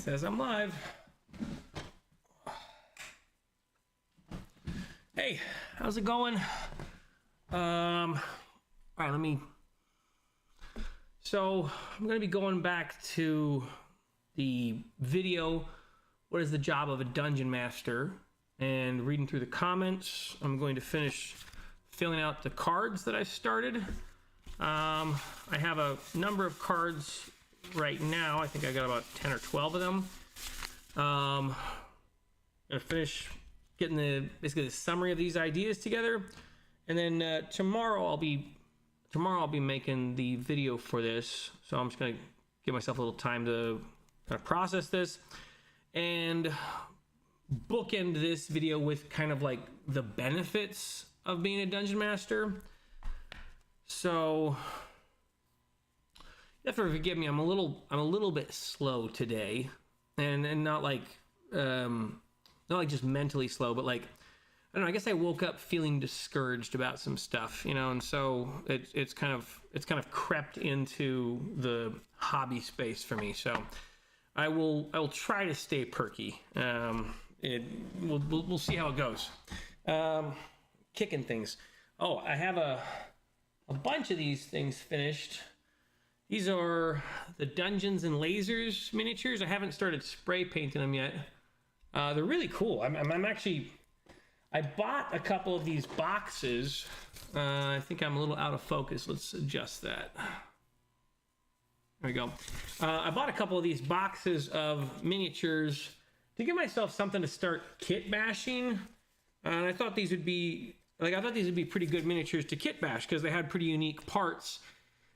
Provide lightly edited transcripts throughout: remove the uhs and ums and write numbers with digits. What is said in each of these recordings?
Says I'm live. Hey, how's it going? All right, so I'm gonna be going back to the video, what is the job of a dungeon master, and reading through the comments. I'm going to finish filling out the cards that I started. I have a number of cards right now. I think I got about 10 or 12 of them. I'm gonna finish getting basically the summary of these ideas together, and then tomorrow I'll be making the video for this. So I'm just gonna give myself a little time to kind of process this and bookend this video with kind of like the benefits of being a dungeon master. So you have to forgive me. I'm a little bit slow today, and not like just mentally slow, but like, I don't know, I guess I woke up feeling discouraged about some stuff, and so it's kind of crept into the hobby space for me. So I will try to stay perky. We'll see how it goes. Kicking things. Oh, I have a bunch of these things finished. These are the Dungeons and Lasers miniatures. I haven't started spray painting them yet. They're really cool. I bought a couple of these boxes. I think I'm a little out of focus. Let's adjust that. There we go. I bought a couple of these boxes of miniatures to give myself something to start kit bashing. And I thought these would be pretty good miniatures to kit bash because they had pretty unique parts.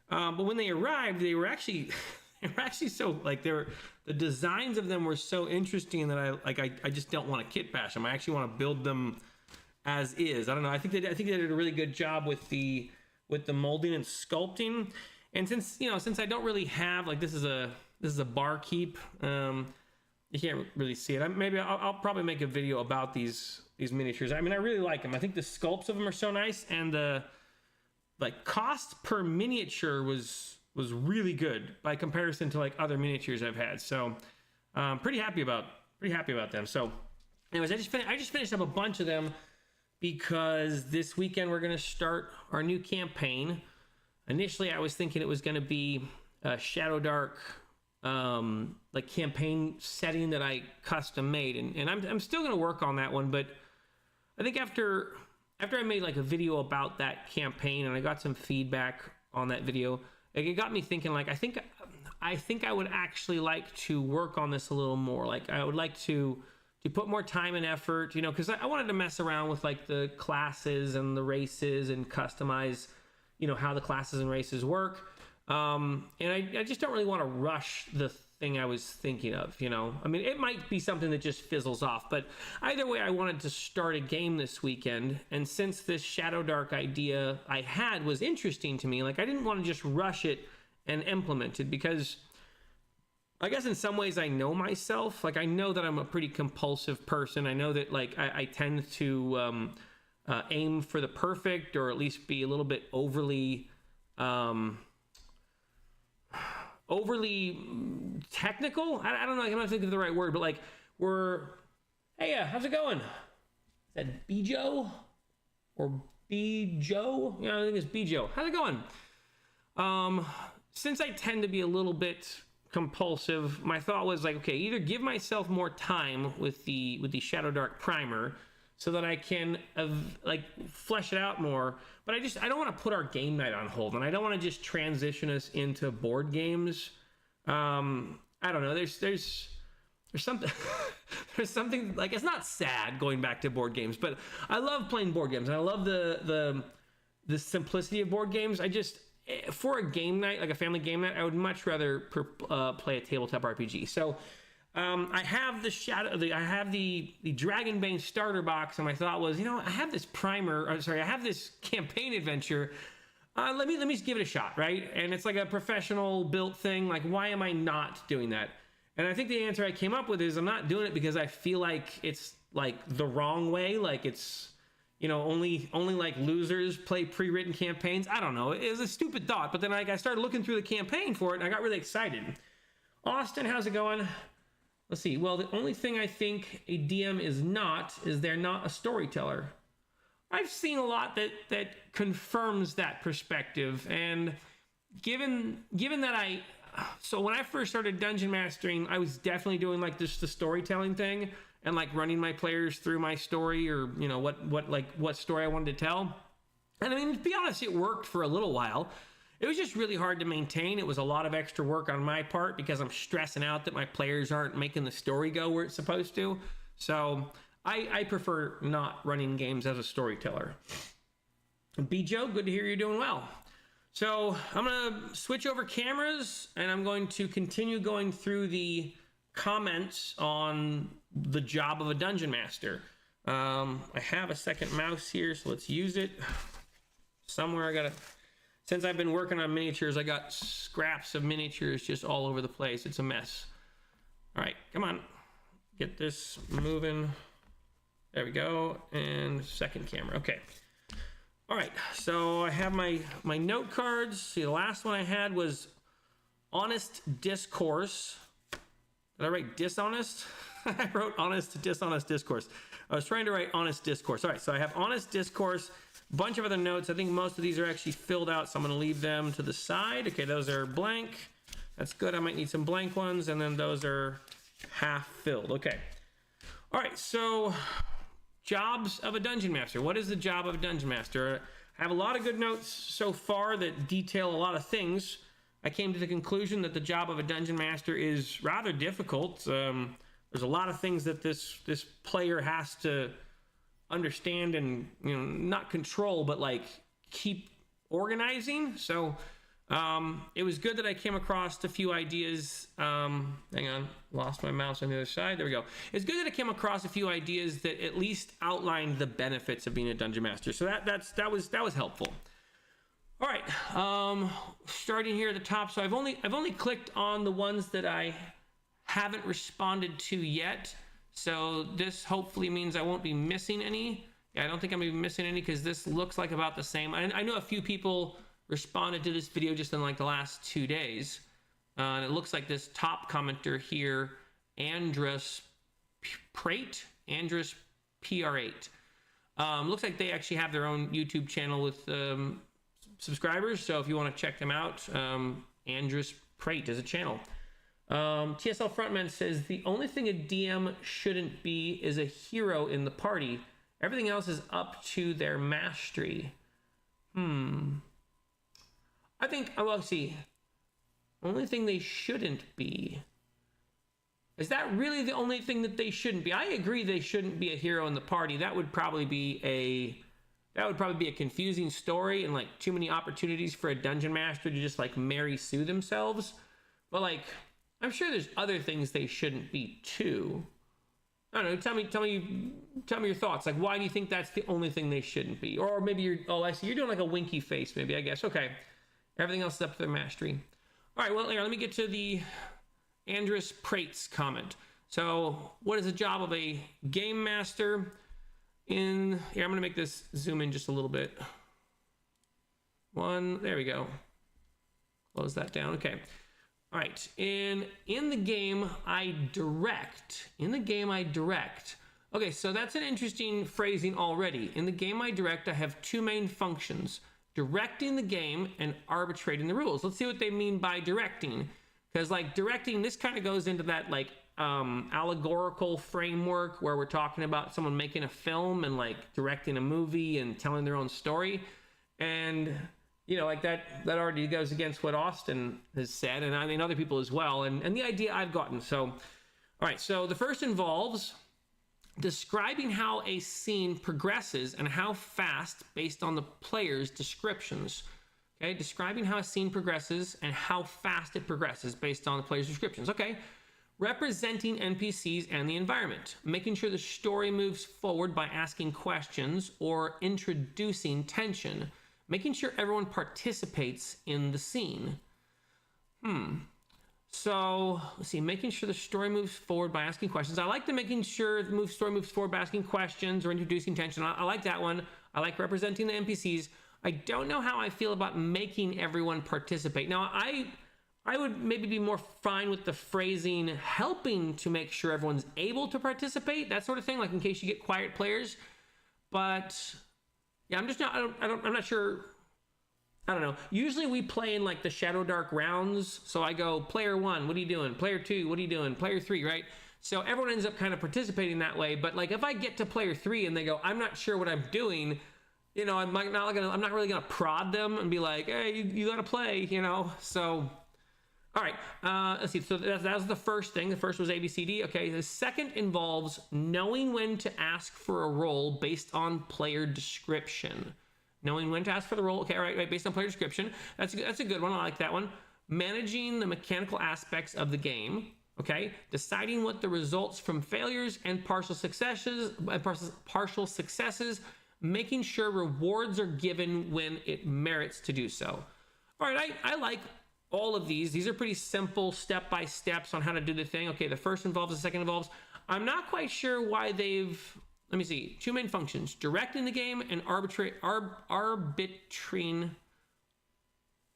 But when they arrived, they were actually so like the designs of them were so interesting that I just don't want to kit bash them. I actually want to build them as is. I don't know. I think they did a really good job with the molding and sculpting. And since I don't really have, like, this is a barkeep. You can't really see it. I'll probably make a video about these miniatures. I mean, I really like them. I think the sculpts of them are so nice, and the cost per miniature was really good by comparison to like other miniatures I've had. So pretty happy about them. So anyways, I just finished up a bunch of them because this weekend we're going to start our new campaign. Initially I was thinking it was going to be a Shadowdark like campaign setting that I custom made, and I'm still going to work on that one, but I think after I made like a video about that campaign and I got some feedback on that video, like, it got me thinking, like, I think I would actually like to work on this a little more. Like, I would like to put more time and effort, because I wanted to mess around with like the classes and the races and customize, how the classes and races work. And I just don't really want to rush the thing I was thinking of, I mean, it might be something that just fizzles off, but either way, I wanted to start a game this weekend. And since this Shadowdark idea I had was interesting to me, like, I didn't want to just rush it and implement it, because I guess in some ways I know myself. Like, I know that I'm a pretty compulsive person. I know that, like, I tend to aim for the perfect, or at least be a little bit overly technical. I don't know. I'm not thinking of the right word, but like, hey, how's it going? Is that Bijo or Bijo? I think it's Bijo. How's it going? Since I tend to be a little bit compulsive, my thought was like, okay, either give myself more time with the Shadowdark primer so that I can like flesh it out more, but I don't want to put our game night on hold, and I don't want to just transition us into board games. I don't know. There's something there's something, like, it's not sad going back to board games, but I love playing board games, and I love the simplicity of board games. I just, for a game night, like a family game night, I would much rather play a tabletop RPG. So I have the Dragonbane starter box, and my thought was, I have this I have this campaign adventure. Let me just give it a shot, right? And it's like a professional built thing. Like, why am I not doing that? And I think the answer I came up with is I'm not doing it because I feel like it's like the wrong way. Like, it's, only like losers play pre-written campaigns. I don't know. It was a stupid thought, but then I started looking through the campaign for it, and I got really excited. Austin, how's it going? let's see. Well, the only thing I think a DM is not is they're not a storyteller. I've seen a lot that confirms that perspective, and given that so when I first started dungeon mastering, I was definitely doing like just the storytelling thing and like running my players through my story, or you know what story I wanted to tell. And I mean, to be honest, it worked for a little while. It was just really hard to maintain. It was a lot of extra work on my part because I'm stressing out that my players aren't making the story go where it's supposed to. So I prefer not running games as a storyteller. B. Joe, good to hear you're doing well. So I'm going to switch over cameras, and I'm going to continue going through the comments on the job of a dungeon master. I have a second mouse here, so let's use it. Somewhere since I've been working on miniatures, I got scraps of miniatures just all over the place. It's a mess. All right, come on. Get this moving. There we go. And second camera. Okay. All right, so I have my note cards. See, the last one I had was honest discourse. Did I write dishonest? I wrote honest, dishonest discourse. I was trying to write honest discourse. All right, so I have honest discourse, a bunch of other notes. I think most of these are actually filled out, so I'm going to leave them to the side. Okay, those are blank. That's good. I might need some blank ones, and then those are half filled. Okay. All right, so jobs of a dungeon master. What is the job of a dungeon master? I have a lot of good notes so far that detail a lot of things. I came to the conclusion that the job of a dungeon master is rather difficult. There's a lot of things that this player has to understand and, you know, not control, but like keep organizing. So it was good that I came across a few ideas. Hang on, lost my mouse on the other side. There we go. It's good that I came across a few ideas that at least outlined the benefits of being a dungeon master. So that was helpful. All right, starting here at the top. So I've only clicked on the ones that I haven't responded to yet. So this hopefully means I won't be missing any. Yeah, I don't think I'm gonna be missing any because this looks like about the same. I know a few people responded to this video just in like the last 2 days. And it looks like this top commenter here, Andrus Prate, Andrus PR8. Looks like they actually have their own YouTube channel with subscribers. So if you want to check them out, Andrus Prate is a channel. TSL Frontman says, the only thing a DM shouldn't be is a hero in the party. Everything else is up to their mastery. I think, well, see, only thing they shouldn't be. Is that really the only thing that they shouldn't be? I agree they shouldn't be a hero in the party. That would probably be a confusing story and like too many opportunities for a dungeon master to just like Mary Sue themselves. But like, I'm sure there's other things they shouldn't be too. I don't know. Tell me your thoughts. Like, why do you think that's the only thing they shouldn't be? Or maybe I see you're doing like a winky face. Maybe, I guess. Okay. Everything else is up to their mastery. All right. Well, here, let me get to the Andrus Prate's comment. So, what is the job of a game master? Here, I'm going to make this zoom in just a little bit. There we go. Close that down. Okay. All right, in the game I direct. Okay, so that's an interesting phrasing already. In the game I direct, I have two main functions: directing the game and arbitrating the rules. Let's see what they mean by directing, because like directing, this kind of goes into that like allegorical framework where we're talking about someone making a film and like directing a movie and telling their own story, and you know, like that already goes against what Austin has said, and I mean other people as well, and the idea I've gotten. So, all right, so the first involves describing how a scene progresses and how fast based on the player's descriptions. Okay, describing how a scene progresses and how fast it progresses based on the player's descriptions. Okay, representing NPCs and the environment, making sure the story moves forward by asking questions or introducing tension. Making sure everyone participates in the scene. So, let's see, making sure the story moves forward by asking questions. I like the making sure the story moves forward by asking questions or introducing tension. I like that one. I like representing the NPCs. I don't know how I feel about making everyone participate. Now, I would maybe be more fine with the phrasing helping to make sure everyone's able to participate, that sort of thing, like in case you get quiet players. But yeah, I'm not sure. I don't know. Usually we play in like the Shadow Dark rounds. So I go, player 1, what are you doing? Player 2, what are you doing? Player 3, right? So everyone ends up kind of participating that way. But like if I get to player 3 and they go, I'm not sure what I'm doing, you know, I'm not really gonna prod them and be like, hey, you gotta play, you know. So all right, let's see. So that was the first thing. The first was ABCD. Okay, the second involves knowing when to ask for a role based on player description. Knowing when to ask for the role. Okay, all right, based on player description. That's a good one. I like that one. Managing the mechanical aspects of the game. Okay, deciding what the results from failures and partial successes, making sure rewards are given when it merits to do so. All right, I like all of these. These are pretty simple step-by-steps on how to do the thing. Okay, the first involves, the second involves. I'm not quite sure why they've, let me see, two main functions, directing the game and arbitrating. I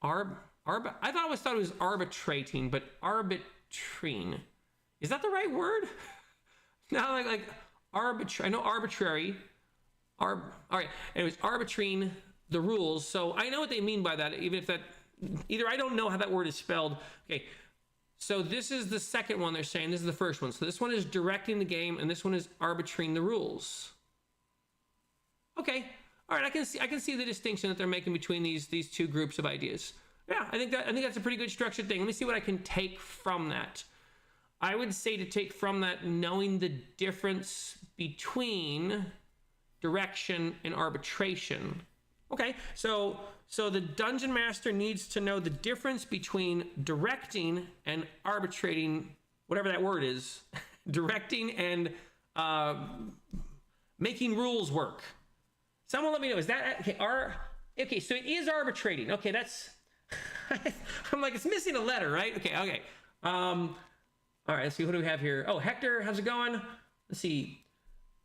always thought it was arbitrating, but arbitrine. Is that the right word? No, like arbitrary. I know arbitrary. All right. Anyways, arbitrine the rules. So I know what they mean by that, even if that, either I don't know how that word is spelled. Okay. So this is the second one they're saying. This is the first one. So this one is directing the game, and this one is arbitrating the rules. Okay. All right. I can see the distinction that they're making between these two groups of ideas. Yeah, I think that's a pretty good structured thing. Let me see what I can take from that. I would say to take from that knowing the difference between direction and arbitration. Okay, so the dungeon master needs to know the difference between directing and arbitrating, whatever that word is, directing and making rules work. Someone let me know, is that, okay, okay, so it is arbitrating. Okay, that's, I'm like, it's missing a letter, right? Okay. All right, let's see, what do we have here? Oh, Hector, how's it going? Let's see.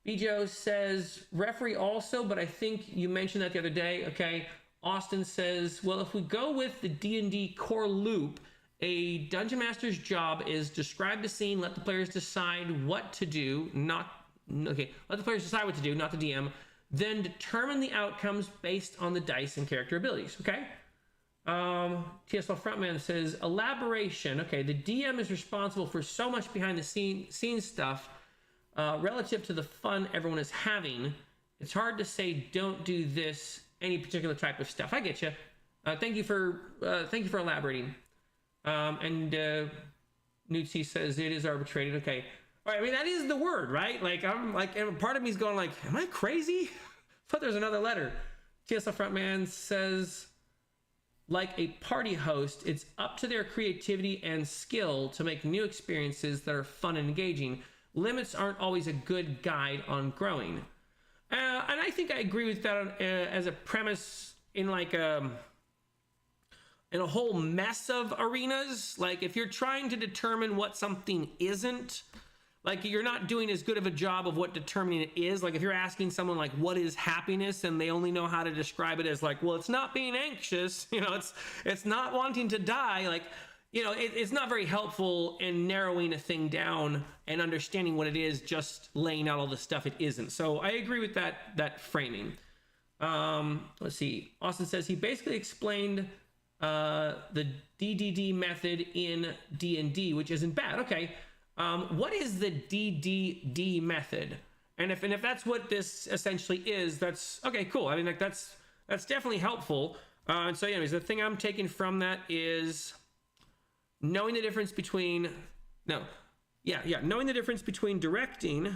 Bijo says, referee also, but I think you mentioned that the other day. Okay. Austin says, well, if we go with the D&D core loop, a dungeon master's job is describe the scene, let the players decide what to do, let the players decide what to do, not the DM, then determine the outcomes based on the dice and character abilities. Okay. TSL Frontman says, elaboration. Okay, the DM is responsible for so much behind the scene stuff relative to the fun everyone is having. It's hard to say don't do this, any particular type of stuff. I get you. Thank you for elaborating. And Nutsi says it is arbitrated. Okay. All right, I mean, that is the word, right? Like, I'm like, and part of me is going like, am I crazy? But there's another letter. TSL Frontman says, like a party host, it's up to their creativity and skill to make new experiences that are fun and engaging. Limits aren't always a good guide on growing. And I think I agree with that as a premise in like in a whole mess of arenas. Like if you're trying to determine what something isn't, like you're not doing as good of a job of what determining it is. Like if you're asking someone like, what is happiness? And they only know how to describe it as like, well, it's not being anxious. You know, it's not wanting to die. Like, you know, it's not very helpful in narrowing a thing down and understanding what it is, just laying out all the stuff it isn't. So I agree with that framing. Let's see. Austin says he basically explained the DDD method in D&D, which isn't bad. Okay. What is the DDD method? And if that's what this essentially is, that's okay, cool. I mean, like that's definitely helpful. And so anyways, the thing I'm taking from that is knowing the difference between, knowing the difference between directing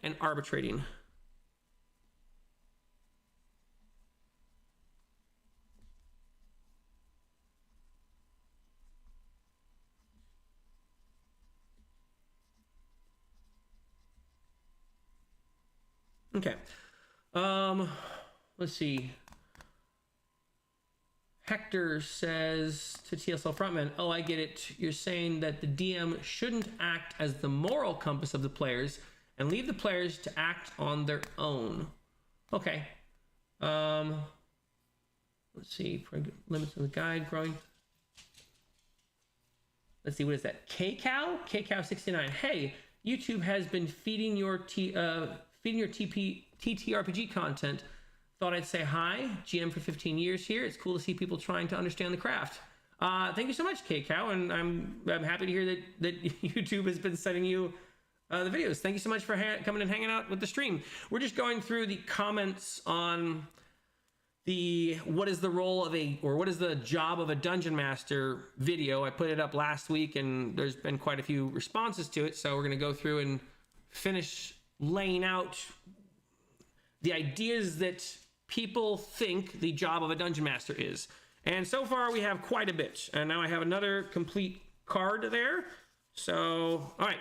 and arbitrating. Okay. Let's see. Hector says to TSL Frontman, oh, I get it. You're saying that the DM shouldn't act as the moral compass of the players and leave the players to act on their own. Okay. Let's see. Limits of the guide growing. Let's see. What is that? KCow69. Hey, YouTube has been feeding your TTRPG content. Thought I'd say hi. GM for 15 years here. It's cool to see people trying to understand the craft. Thank you so much, KCow, and I'm happy to hear that YouTube has been sending you the videos. Thank you so much for coming and hanging out with the stream. We're just going through the comments on what is the role of what is the job of a dungeon master video. I put it up last week, and there's been quite a few responses to it, so we're going to go through and finish laying out the ideas that people think the job of a dungeon master is. And so far we have quite a bit. And now I have another complete card there. So, all right.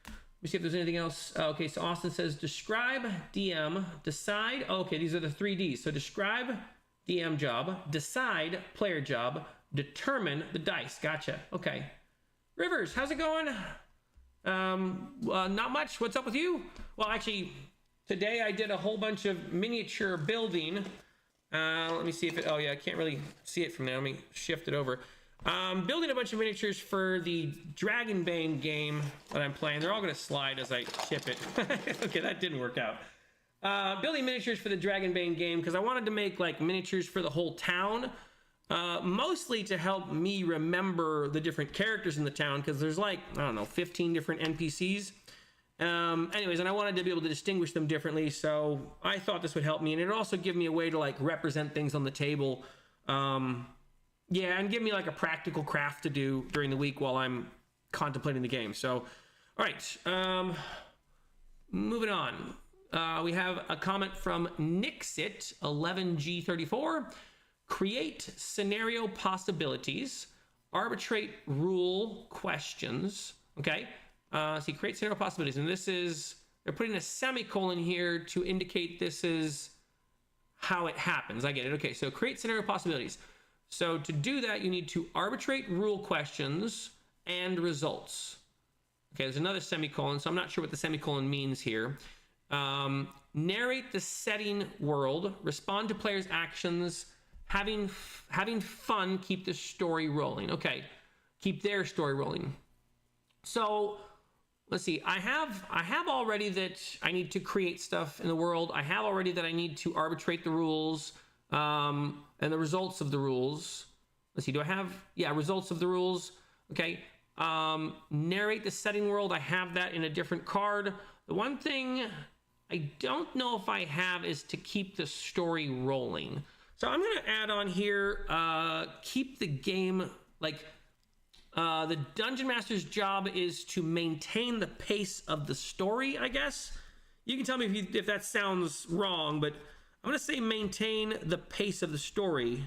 Let me see if there's anything else. Okay, so Austin says, describe, DM, decide. Oh, okay, these are the 3 Ds. So describe, DM job, decide, player job, determine the dice. Gotcha. Okay. Rivers, how's it going? Not much. What's up with you? Well, actually, today I did a whole bunch of miniature building. Let me see if oh yeah, I can't really see it from there. Let me shift it over. Building a bunch of miniatures for the Dragonbane game that I'm playing. They're all gonna slide as I ship it. Okay, that didn't work out. Building miniatures for the Dragonbane game because I wanted to make like miniatures for the whole town. Mostly to help me remember the different characters in the town because there's like, I don't know, 15 different NPCs. Anyways, and I wanted to be able to distinguish them differently, so I thought this would help me, and it would also give me a way to like represent things on the table. Yeah, and give me like a practical craft to do during the week while I'm contemplating the game. So, all right, moving on. We have a comment from Nixit11G34. Create scenario possibilities, arbitrate rule questions. Okay. See, create scenario possibilities, and this is, they're putting a semicolon here to indicate this is how it happens. I get it. Okay, so create scenario possibilities. So to do that, you need to arbitrate rule questions and results. Okay, there's another semicolon, so I'm not sure what the semicolon means here. Narrate the setting world, respond to players' actions, having fun, keep the story rolling. Okay, keep their story rolling. So let's see, I have already that I need to create stuff in the world. I have already that I need to arbitrate the rules and the results of the rules. Let's see, do I have, yeah, results of the rules. Okay, narrate the setting world. I have that in a different card. The one thing I don't know if I have is to keep the story rolling. So I'm going to add on here, keep the game, like, the Dungeon Master's job is to maintain the pace of the story, I guess. You can tell me if that sounds wrong, but I'm going to say maintain the pace of the story.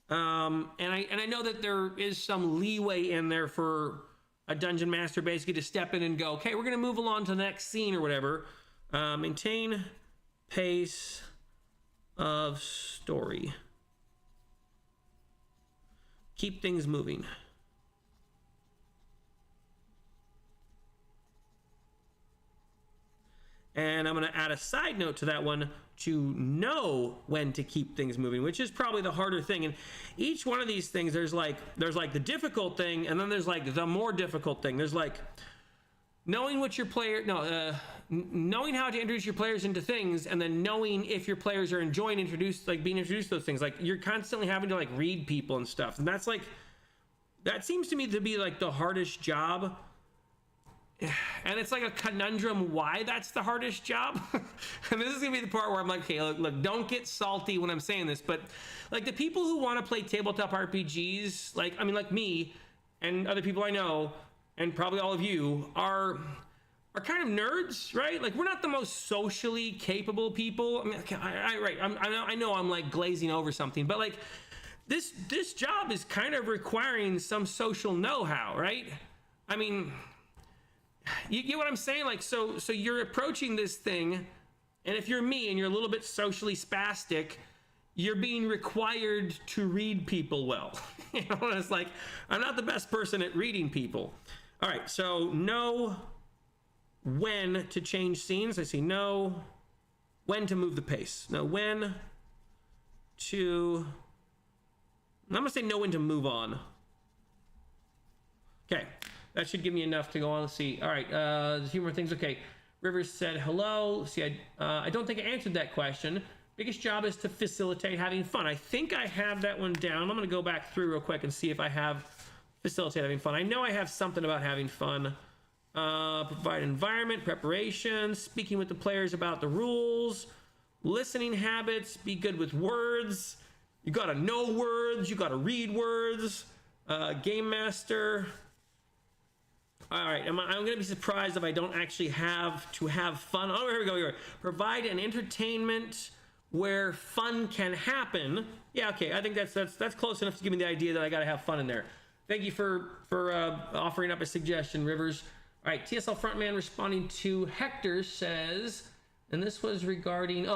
And I know that there is some leeway in there for a Dungeon Master basically to step in and go, okay, we're going to move along to the next scene or whatever. Maintain pace of story. Keep things moving. And I'm going to add a side note to that one to know when to keep things moving, which is probably the harder thing. And each one of these things, there's like the difficult thing, and then there's like the more difficult thing. There's like knowing what your player, knowing how to introduce your players into things, and then knowing if your players are enjoying being introduced to those things. Like you're constantly having to like read people and stuff, and that's like, that seems to me to be like the hardest job. And it's like a conundrum why that's the hardest job. And this is gonna be the part where I'm like, okay, look, don't get salty when I'm saying this, but like the people who want to play tabletop RPGs, like me and other people I know, and probably all of you are kind of nerds, right? Like we're not the most socially capable people. I mean, I know I'm like glazing over something, but like this job is kind of requiring some social know-how, right? I mean, you get what I'm saying? Like, so you're approaching this thing, and if you're me and you're a little bit socially spastic, you're being required to read people well. You know, and it's like, I'm not the best person at reading people. All right, so know when to change scenes. I see no. When to move the pace. No, when to... I'm going to say know when to move on. Okay, that should give me enough to go on. Let's see. All right, there's a few more things. Okay, Rivers said hello. Let's see, I don't think I answered that question. Biggest job is to facilitate having fun. I think I have that one down. I'm going to go back through real quick and see if I have facilitate having fun. I know I have something about having fun. Provide environment, preparation, speaking with the players about the rules, listening habits, be good with words. You got to know words. You got to read words. Game master. All right, I'm going to be surprised if I don't actually have to have fun. Oh, here we go. Here. Provide an entertainment where fun can happen. Yeah, okay. I think that's close enough to give me the idea that I got to have fun in there. Thank you for offering up a suggestion, Rivers. All right, TSL Frontman responding to Hector says, and this was regarding,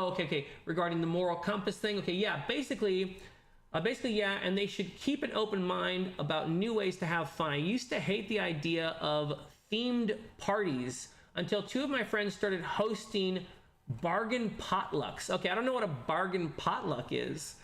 regarding the moral compass thing. Okay, yeah, basically, yeah, and they should keep an open mind about new ways to have fun. I used to hate the idea of themed parties until two of my friends started hosting bargain potlucks. Okay, I don't know what a bargain potluck is.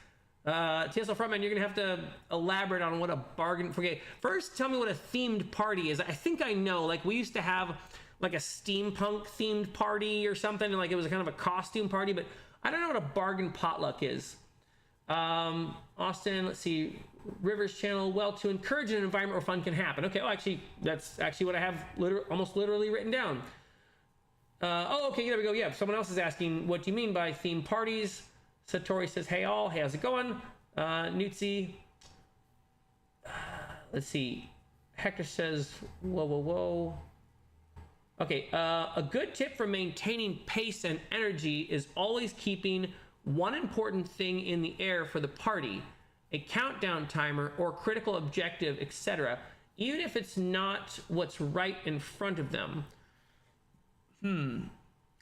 TSL Frontman, you're gonna have to elaborate on what a bargain. Okay, first tell me what a themed party is. I think I know. Like we used to have like a steampunk themed party or something, and like it was a kind of a costume party, but I don't know what a bargain potluck is. Austin, let's see, Rivers channel. Well, to encourage an environment where fun can happen. Okay, well, actually, that's actually what I have almost literally written down. Okay, there we go. Yeah, someone else is asking, what do you mean by themed parties? Satori says, hey all, hey, how's it going? Nutzi, let's see. Hector says, whoa. Okay, a good tip for maintaining pace and energy is always keeping one important thing in the air for the party, a countdown timer or critical objective, etc., even if it's not what's right in front of them.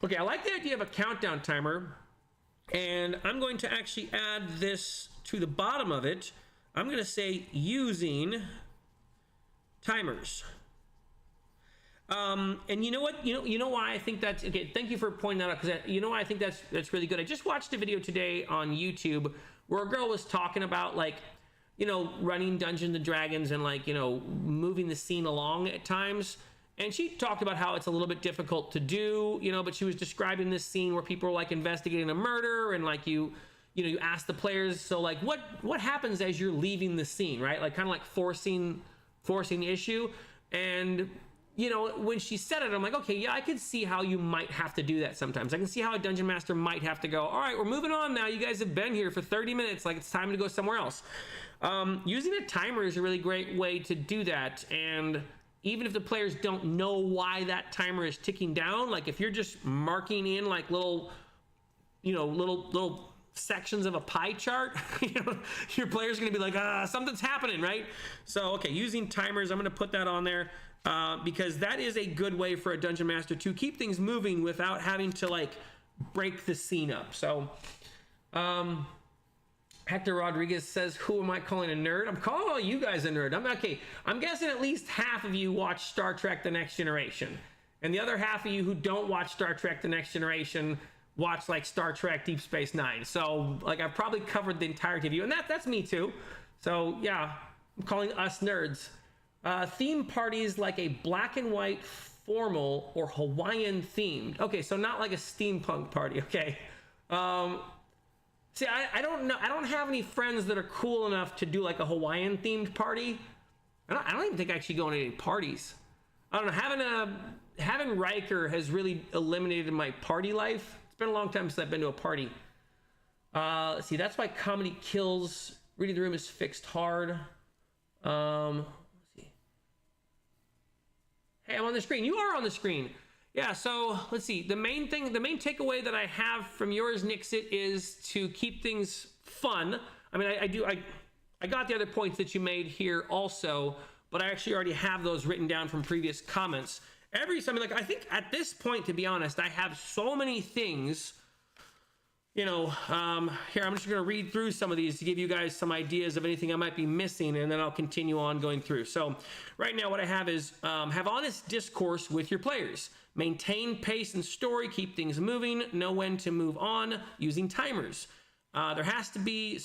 Okay, I like the idea of a countdown timer. And I'm going to actually add this to the bottom of it. I'm going to say using timers. And you know what? You know why I think that's okay. Thank you for pointing that out, because you know why I think that's really good. I just watched a video today on YouTube where a girl was talking about running Dungeons and Dragons and moving the scene along at times. And she talked about how it's a little bit difficult to do, but she was describing this scene where people are investigating a murder and you ask the players, so what happens as you're leaving the scene, right? Kind of forcing the issue. And, when she said it, I'm like, okay, yeah, I could see how you might have to do that sometimes. I can see how a dungeon master might have to go, all right, we're moving on now. You guys have been here for 30 minutes. It's time to go somewhere else. Using a timer is a really great way to do that. And even if the players don't know why that timer is ticking down, if you're just marking in little sections of a pie chart, your player's gonna be like, something's happening, right? So, okay, using timers, I'm gonna put that on there because that is a good way for a dungeon master to keep things moving without having to break the scene up. So, Hector Rodriguez says, who am I calling a nerd? I'm calling all you guys a nerd. I'm guessing at least half of you watch Star Trek The Next Generation. And the other half of you who don't watch Star Trek The Next Generation watch Star Trek Deep Space Nine. So I've probably covered the entirety of you. And that's me too. So yeah, I'm calling us nerds. Theme parties like a black and white formal or Hawaiian themed. Okay, so not a steampunk party, okay? See, I don't know. I don't have any friends that are cool enough to do a Hawaiian themed party. I don't even think I actually go on any parties. I don't know. Having Riker has really eliminated my party life. It's been a long time since I've been to a party. Let's see, that's why comedy kills. Reading the room is fixed hard. Let's see. Hey, I'm on the screen. You are on the screen. Yeah, so let's see. The main takeaway that I have from yours, Nixit, is to keep things fun. I mean, I got the other points that you made here also, but I actually already have those written down from previous comments. I think at this point, to be honest, I have so many things here, I'm just going to read through some of these to give you guys some ideas of anything I might be missing, and then I'll continue on going through. So right now what I have is have honest discourse with your players. Maintain pace and story, keep things moving, know when to move on using timers. There has to be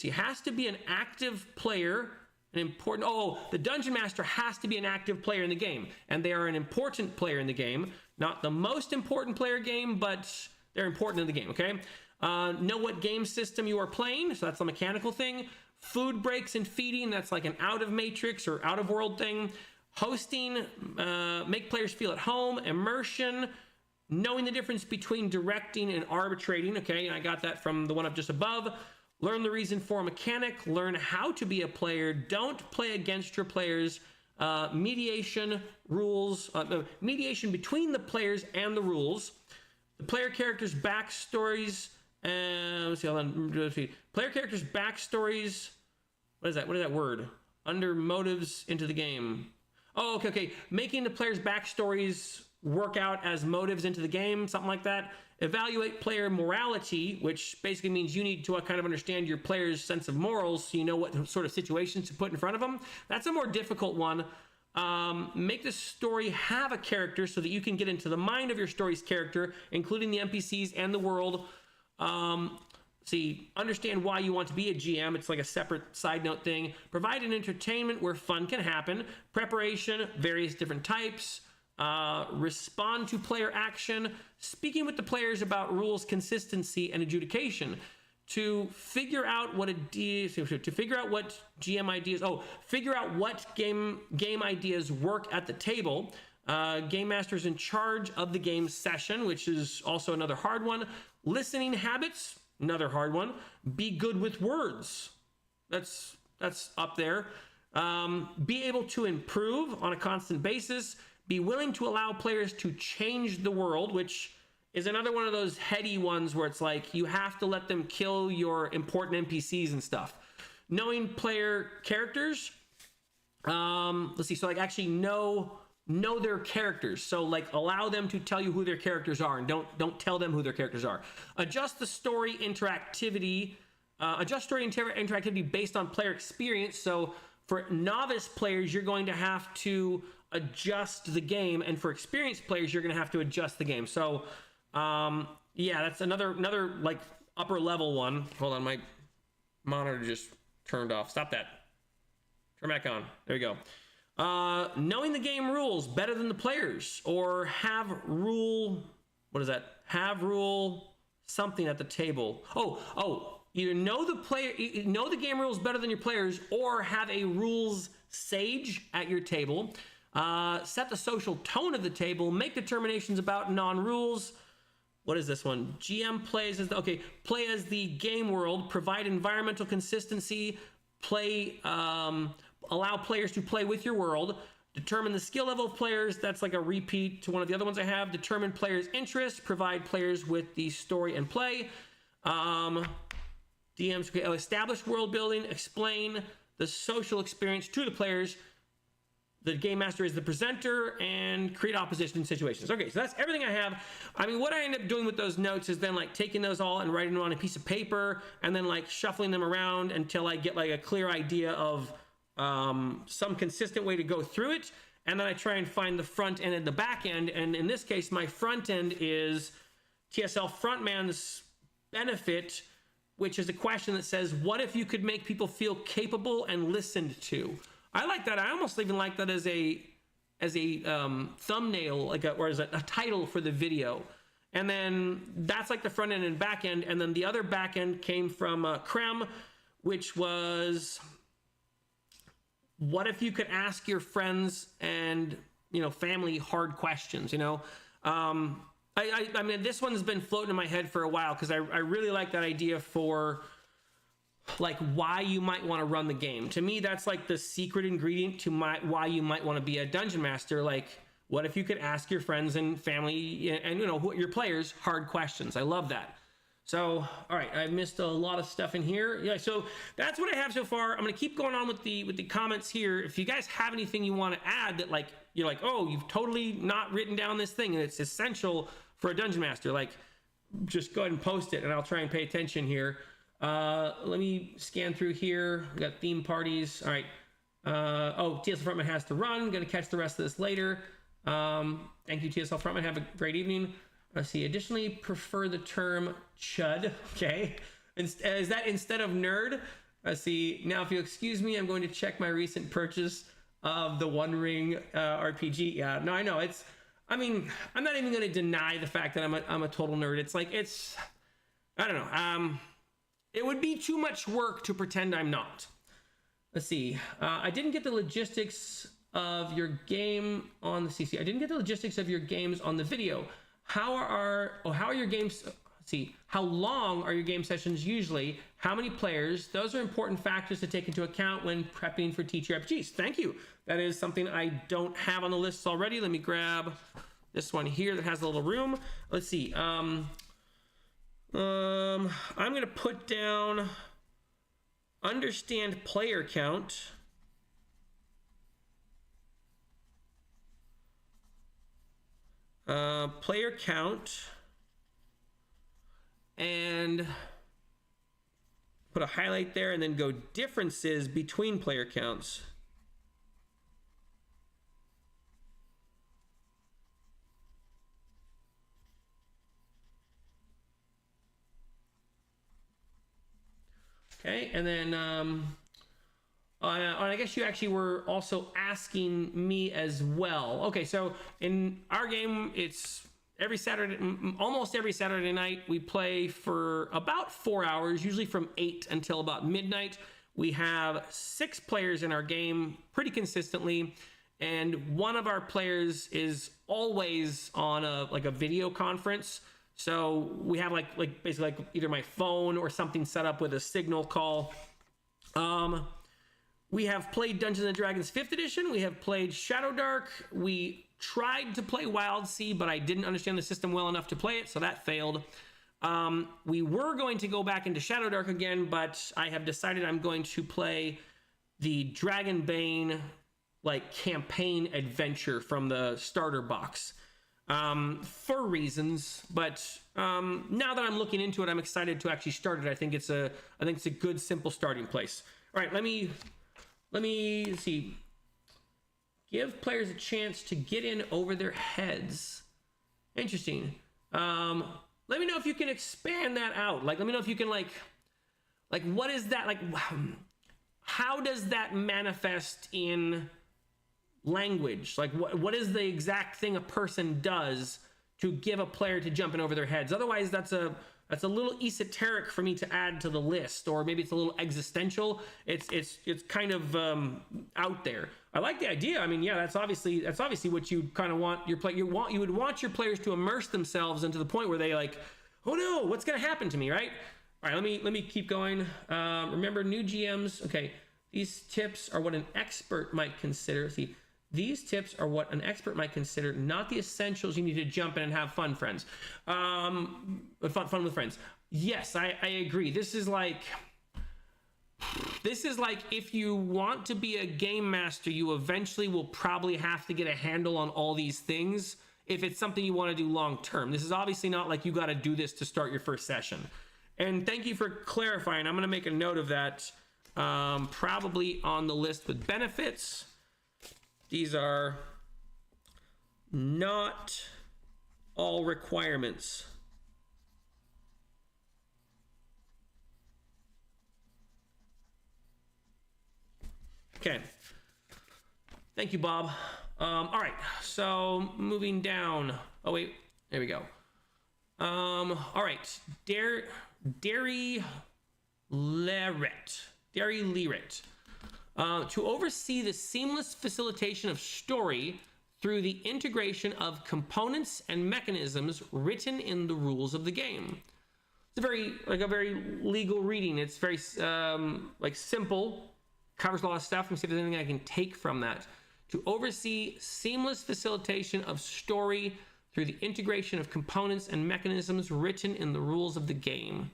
an active player, the Dungeon Master has to be an active player in the game, and they are an important player in the game. Not the most important player in the game, but they're important in the game, okay? Know what game system you are playing, so that's the mechanical thing. Food breaks and feeding, that's like an out of matrix or out of world thing. Hosting, make players feel at home. Immersion, knowing the difference between directing and arbitrating, okay? And I got that from the one up just above. Learn the reason for a mechanic, learn how to be a player, don't play against your players. Mediation, rules, mediation between the players and the rules. The player characters' backstories. Let's see. Player characters' backstories. What is that? What is that word? Under motives into the game. Oh, okay. Making the players' backstories work out as motives into the game, something like that. Evaluate player morality, which basically means you need to kind of understand your player's sense of morals so you know what sort of situations to put in front of them. That's a more difficult one. Make the story have a character so that you can get into the mind of your story's character, including the NPCs and the world. Understand why you want to be a GM. It's like a separate side note thing. Provide an entertainment where fun can happen. Preparation, various different types. Respond to player action. Speaking with the players about rules, consistency, and adjudication. To figure out what GM ideas. Figure out what game ideas work at the table. Game Master's in charge of the game session, which is also another hard one. Listening habits, another hard one. Be good with words. That's up there. Be able to improve on a constant basis. Be willing to allow players to change the world, which is another one of those heady ones where it's like you have to let them kill your important NPCs and stuff. Knowing player characters. Actually know their characters. So like allow them to tell you who their characters are, and don't tell them who their characters are. Adjust story interactivity based on player experience. So for novice players, you're going to have to adjust the game, and for experienced players, you're going to have to adjust the game. So that's another like upper level one. Hold on, my monitor just turned off. Stop that. Turn back on. There you go. Knowing the game rules better than the players, or have rule something at the table. Either know the game rules better than your players, or have a rules sage at your table. Set the social tone of the table. Make determinations about non-rules. What is this one? GM play as the game world. Provide environmental consistency. Allow players to play with your world. Determine the skill level of players. That's like a repeat to one of the other ones I have. Determine players' interests. Provide players with the story and play. DMs, establish world building. Explain the social experience to the players. The Game Master is the presenter, and create opposition situations. Okay, so that's everything I have. I mean, what I end up doing with those notes is then like taking those all and writing them on a piece of paper, and then like shuffling them around until I get like a clear idea of some consistent way to go through it. And then I try and find the front end and the back end. And in this case, my front end is TSL Frontman's benefit, which is a question that says, what if you could make people feel capable and listened to? I like that. I almost even like that as a thumbnail, or as a title for the video. And then that's like the front end and back end. And then the other back end came from Krem, which was, what if you could ask your friends and family hard questions? I mean, this one's been floating in my head for a while because I really like that idea for like why you might want to run the game. To me, that's like the secret ingredient to why you might want to be a dungeon master. Like, what if you could ask your friends and family and your players hard questions? I love that. So, all right, I missed a lot of stuff in here. Yeah, so that's what I have so far. I'm gonna keep going on with the comments here. If you guys have anything you want to add that like you're like, oh, you've totally not written down this thing and it's essential for a dungeon master, like just go ahead and post it, and I'll try and pay attention here. Let me scan through here. We got theme parties. All right. Oh, TSL Frontman has to run. Going to catch the rest of this later. Thank you, TSL Frontman. Have a great evening. Let's see. Additionally, prefer the term chud. Okay. Is that instead of nerd? Let's see. Now, if you'll excuse me, I'm going to check my recent purchase of the One Ring RPG. Yeah. No, I know. I mean, I'm not even going to deny the fact that I'm a total nerd. It's like, I don't know. It would be too much work to pretend I'm not. Let's see. I didn't get the logistics of your game on the CC. I didn't get the logistics of your games on the video. How are your games? Let's see. How long are your game sessions usually? How many players? Those are important factors to take into account when prepping for TTRPGs. Thank you. That is something I don't have on the lists already. Let me grab this one here that has a little room. Let's see. I'm going to put down understand player count. Player count. And put a highlight there and then go differences between player counts. Okay, and then I guess you actually were also asking me as well. Okay, so in our game, it's almost every Saturday night, we play for about 4 hours, usually from 8 until about midnight. We have 6 players in our game pretty consistently, and one of our players is always on a video conference. So we have like basically like either my phone or something set up with a signal call. We have played Dungeons & Dragons 5th edition. We have played Shadowdark. We tried to play WildSea, but I didn't understand the system well enough to play it, so that failed. We were going to go back into Shadowdark again, but I have decided I'm going to play the Dragonbane campaign adventure from the starter box. For reasons, but now that I'm looking into it, I'm excited to actually start it. I think it's a good, simple starting place. All right, let me see. Give players a chance to get in over their heads. Interesting. Let me know if you can expand that out. Let me know if you can what is that like? How does that manifest in language? What is the exact thing a person does to give a player to jump in over their heads? Otherwise, that's a little esoteric for me to add to the list, or maybe it's a little existential. It's kind of out there. I like the idea. I mean, yeah, that's obviously what you kind of want your play. You would want your players to immerse themselves into the point where they oh no, what's going to happen to me, right? All right, let me keep going. Remember, new GMs. Okay, these tips are what an expert might consider. See. These tips are what an expert might consider, not the essentials you need to jump in and have fun, friends. Fun with friends. Yes, I agree. This is like if you want to be a game master, you eventually will probably have to get a handle on all these things if it's something you want to do long term. This is obviously not like you got to do this to start your first session. And thank you for clarifying. I'm going to make a note of that, probably on the list with benefits. These are not all requirements. Okay. Thank you, Bob. All right. So moving down. Oh, wait. There we go. All right. Derry Leret. To oversee the seamless facilitation of story through the integration of components and mechanisms written in the rules of the game. It's a very legal reading. It's very simple, covers a lot of stuff. Let me see if there's anything I can take from that. To oversee seamless facilitation of story through the integration of components and mechanisms written in the rules of the game.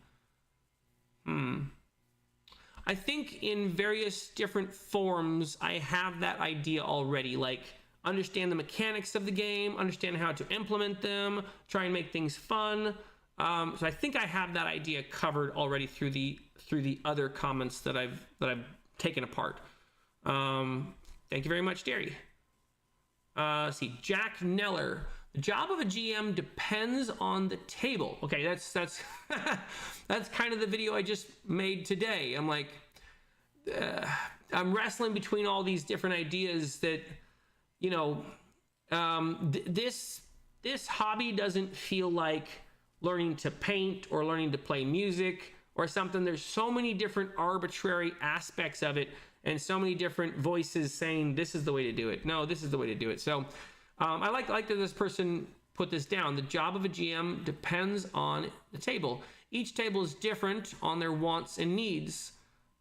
I think in various different forms, I have that idea already. Understand the mechanics of the game, understand how to implement them, try and make things fun. So I think I have that idea covered already through the other comments that I've taken apart. Thank you very much, Derry. See, Jack Neller. The job of a GM depends on the table. Okay, that's that's kind of the video I just made today. I'm like, I'm wrestling between all these different ideas that, you know, this hobby doesn't feel like learning to paint or learning to play music or something. There's so many different arbitrary aspects of it and so many different voices saying this is the way to do it. No, this is the way to do it. So I like that this person put this down. The job of a GM depends on the table. Each table is different on their wants and needs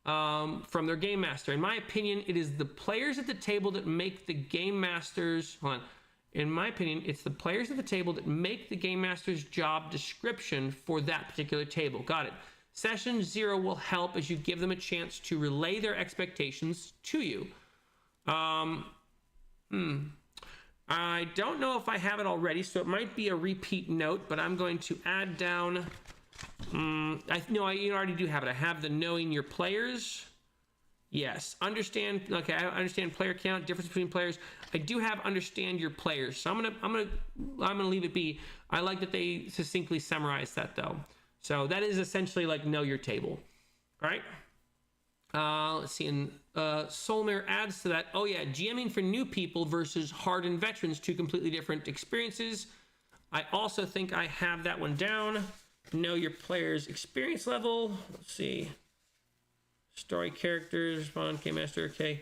from their game master. In my opinion, it is the players at the table that make the game masters. Hold on. In my opinion, it's the players at the table that make the game master's job description for that particular table. Got it. Session 0 will help as you give them a chance to relay their expectations to you. I don't know if I have it already, so it might be a repeat note, but I'm going to add down. I already do have it. I have the knowing your players. Yes, understand. Okay, I understand player count, difference between players. I do have understand your players. So I'm gonna leave it be. I like that they succinctly summarize that though. So that is essentially like know your table. All right. Let's see. And Solmir adds to that. Oh yeah, GMing for new people versus hardened veterans, two completely different experiences. I also think I have that one down. Know your players' experience level. Let's see. Story characters, Spawn, Game Master, okay.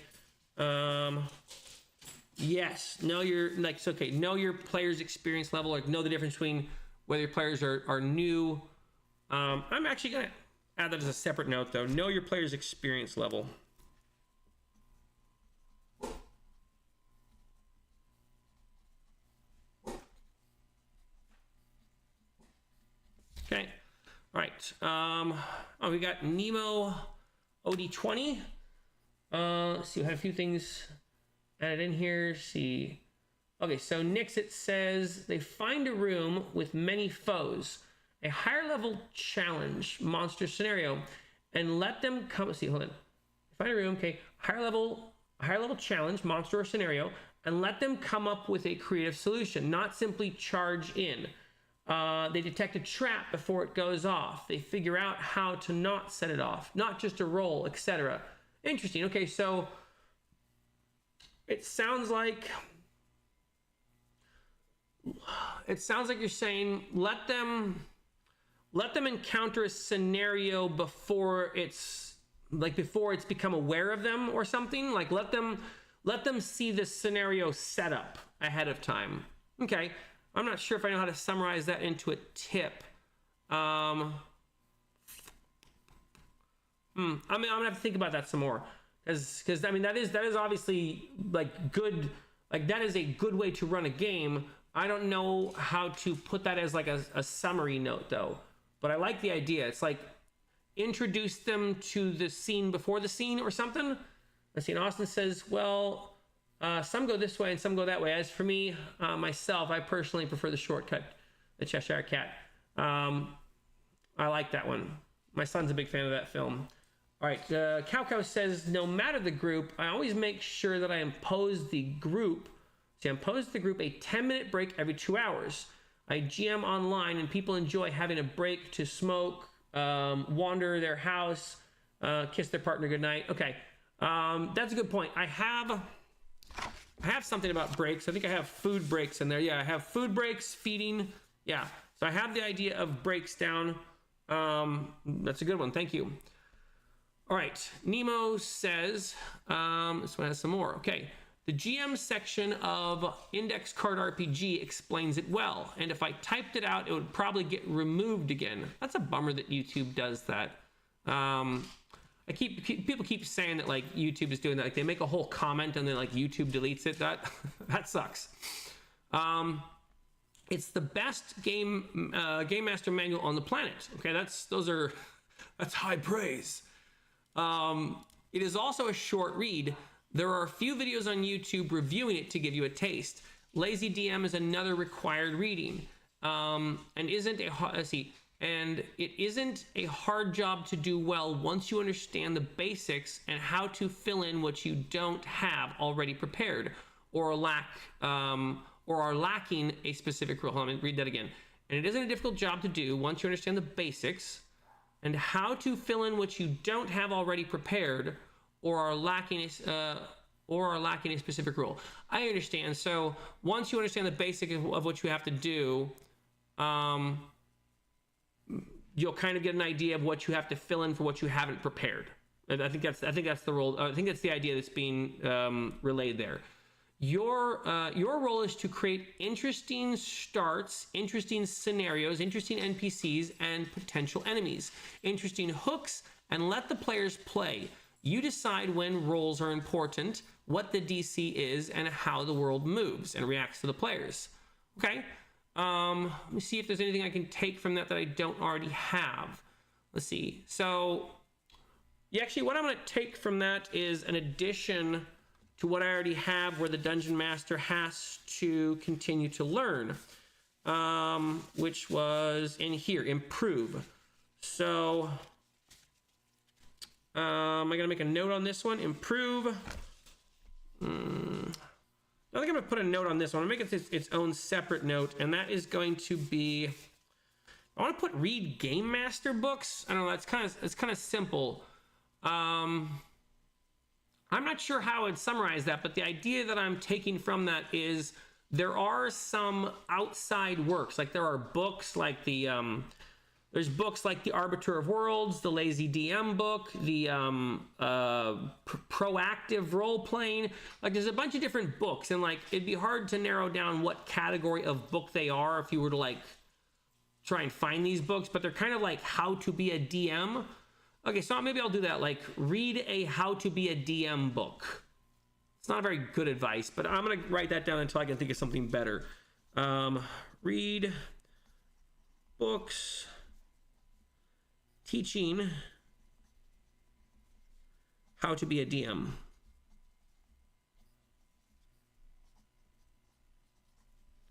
Yes, know your, like, so, okay, know your player's experience level, like know the difference between whether your players are new. I'm actually gonna add that as a separate note though. Know your player's experience level. Okay, all right. We got Nemo OD20. Let's see, we have a few things added in here. See. Okay, so Nixit says they find a room with many foes, a higher level challenge monster scenario, and let them come. See, hold on. Find a room, okay, higher level challenge monster or scenario, and let them come up with a creative solution, not simply charge in. They detect a trap before it goes off. They figure out how to not set it off, not just a roll, etc. Interesting. Okay, so it sounds like you're saying let them encounter a scenario before it's become aware of them or something. Like let them see the scenario set up ahead of time. Okay. I'm not sure if I know how to summarize that into a tip. I'm gonna have to think about that some more, because I mean that is obviously like good, like that is a good way to run a game. I don't know how to put that as like a summary note though, but I like the idea. It's like introduce them to the scene before the scene or something. Let's see. And Austin says, well. Some go this way and some go that way. As for me, myself, I personally prefer the shortcut, the Cheshire Cat. I like that one. My son's a big fan of that film. All right, Cow says, no matter the group, I always make sure that I impose the group a 10-minute break every 2 hours. I GM online and people enjoy having a break to smoke, wander their house, kiss their partner goodnight. Okay, that's a good point. I have something about breaks. I think I have food breaks in there. Yeah, I have food breaks, feeding. Yeah, so I have the idea of breaks down. That's a good one. Thank you. All right, Nemo says, this one has some more. Okay, the GM section of Index Card RPG explains it well, and if I typed it out, it would probably get removed again. That's a bummer that YouTube does that. People keep saying that like YouTube is doing that. Like they make a whole comment and then like YouTube deletes it. That sucks. It's the best game master manual on the planet. Okay, that's high praise. It is also a short read. There are a few videos on YouTube reviewing it to give you a taste. Lazy DM is another required reading. And isn't a let's see. And it isn't a hard job to do well once you understand the basics and how to fill in what you don't have already prepared or are lacking a specific rule. Let me read that again. And it isn't a difficult job to do once you understand the basics and how to fill in what you don't have already prepared or are lacking a specific rule. I understand. So once you understand the basic of what you have to do, you'll kind of get an idea of what you have to fill in for what you haven't prepared. I think that's the role. I think that's the idea that's being relayed there. Your role is to create interesting starts, interesting scenarios, interesting NPCs and potential enemies, interesting hooks, and let the players play. You decide when roles are important, what the DC is, and how the world moves and reacts to the players. Okay. Let me see if there's anything I can take from that I don't already have. Let's see. So, actually, what I'm going to take from that is an addition to what I already have, where the Dungeon Master has to continue to learn, which was in here, improve. So, I'm going to make a note on this one, improve. I think I'm going to put a note on this one. I'm going to make it its own separate note, and that is going to be, I want to put read Game Master books. I don't know, it's kind of simple. I'm not sure how I'd summarize that, but the idea that I'm taking from that is there are some outside works, like there are books like there's books like The Arbiter of Worlds, the Lazy DM book, the proactive role-playing. Like, there's a bunch of different books, and, like, it'd be hard to narrow down what category of book they are if you were to, like, try and find these books, but they're kind of like how to be a DM. Okay, so maybe I'll do that, like, read a how to be a DM book. It's not very good advice, but I'm going to write that down until I can think of something better. Read books teaching how to be a DM.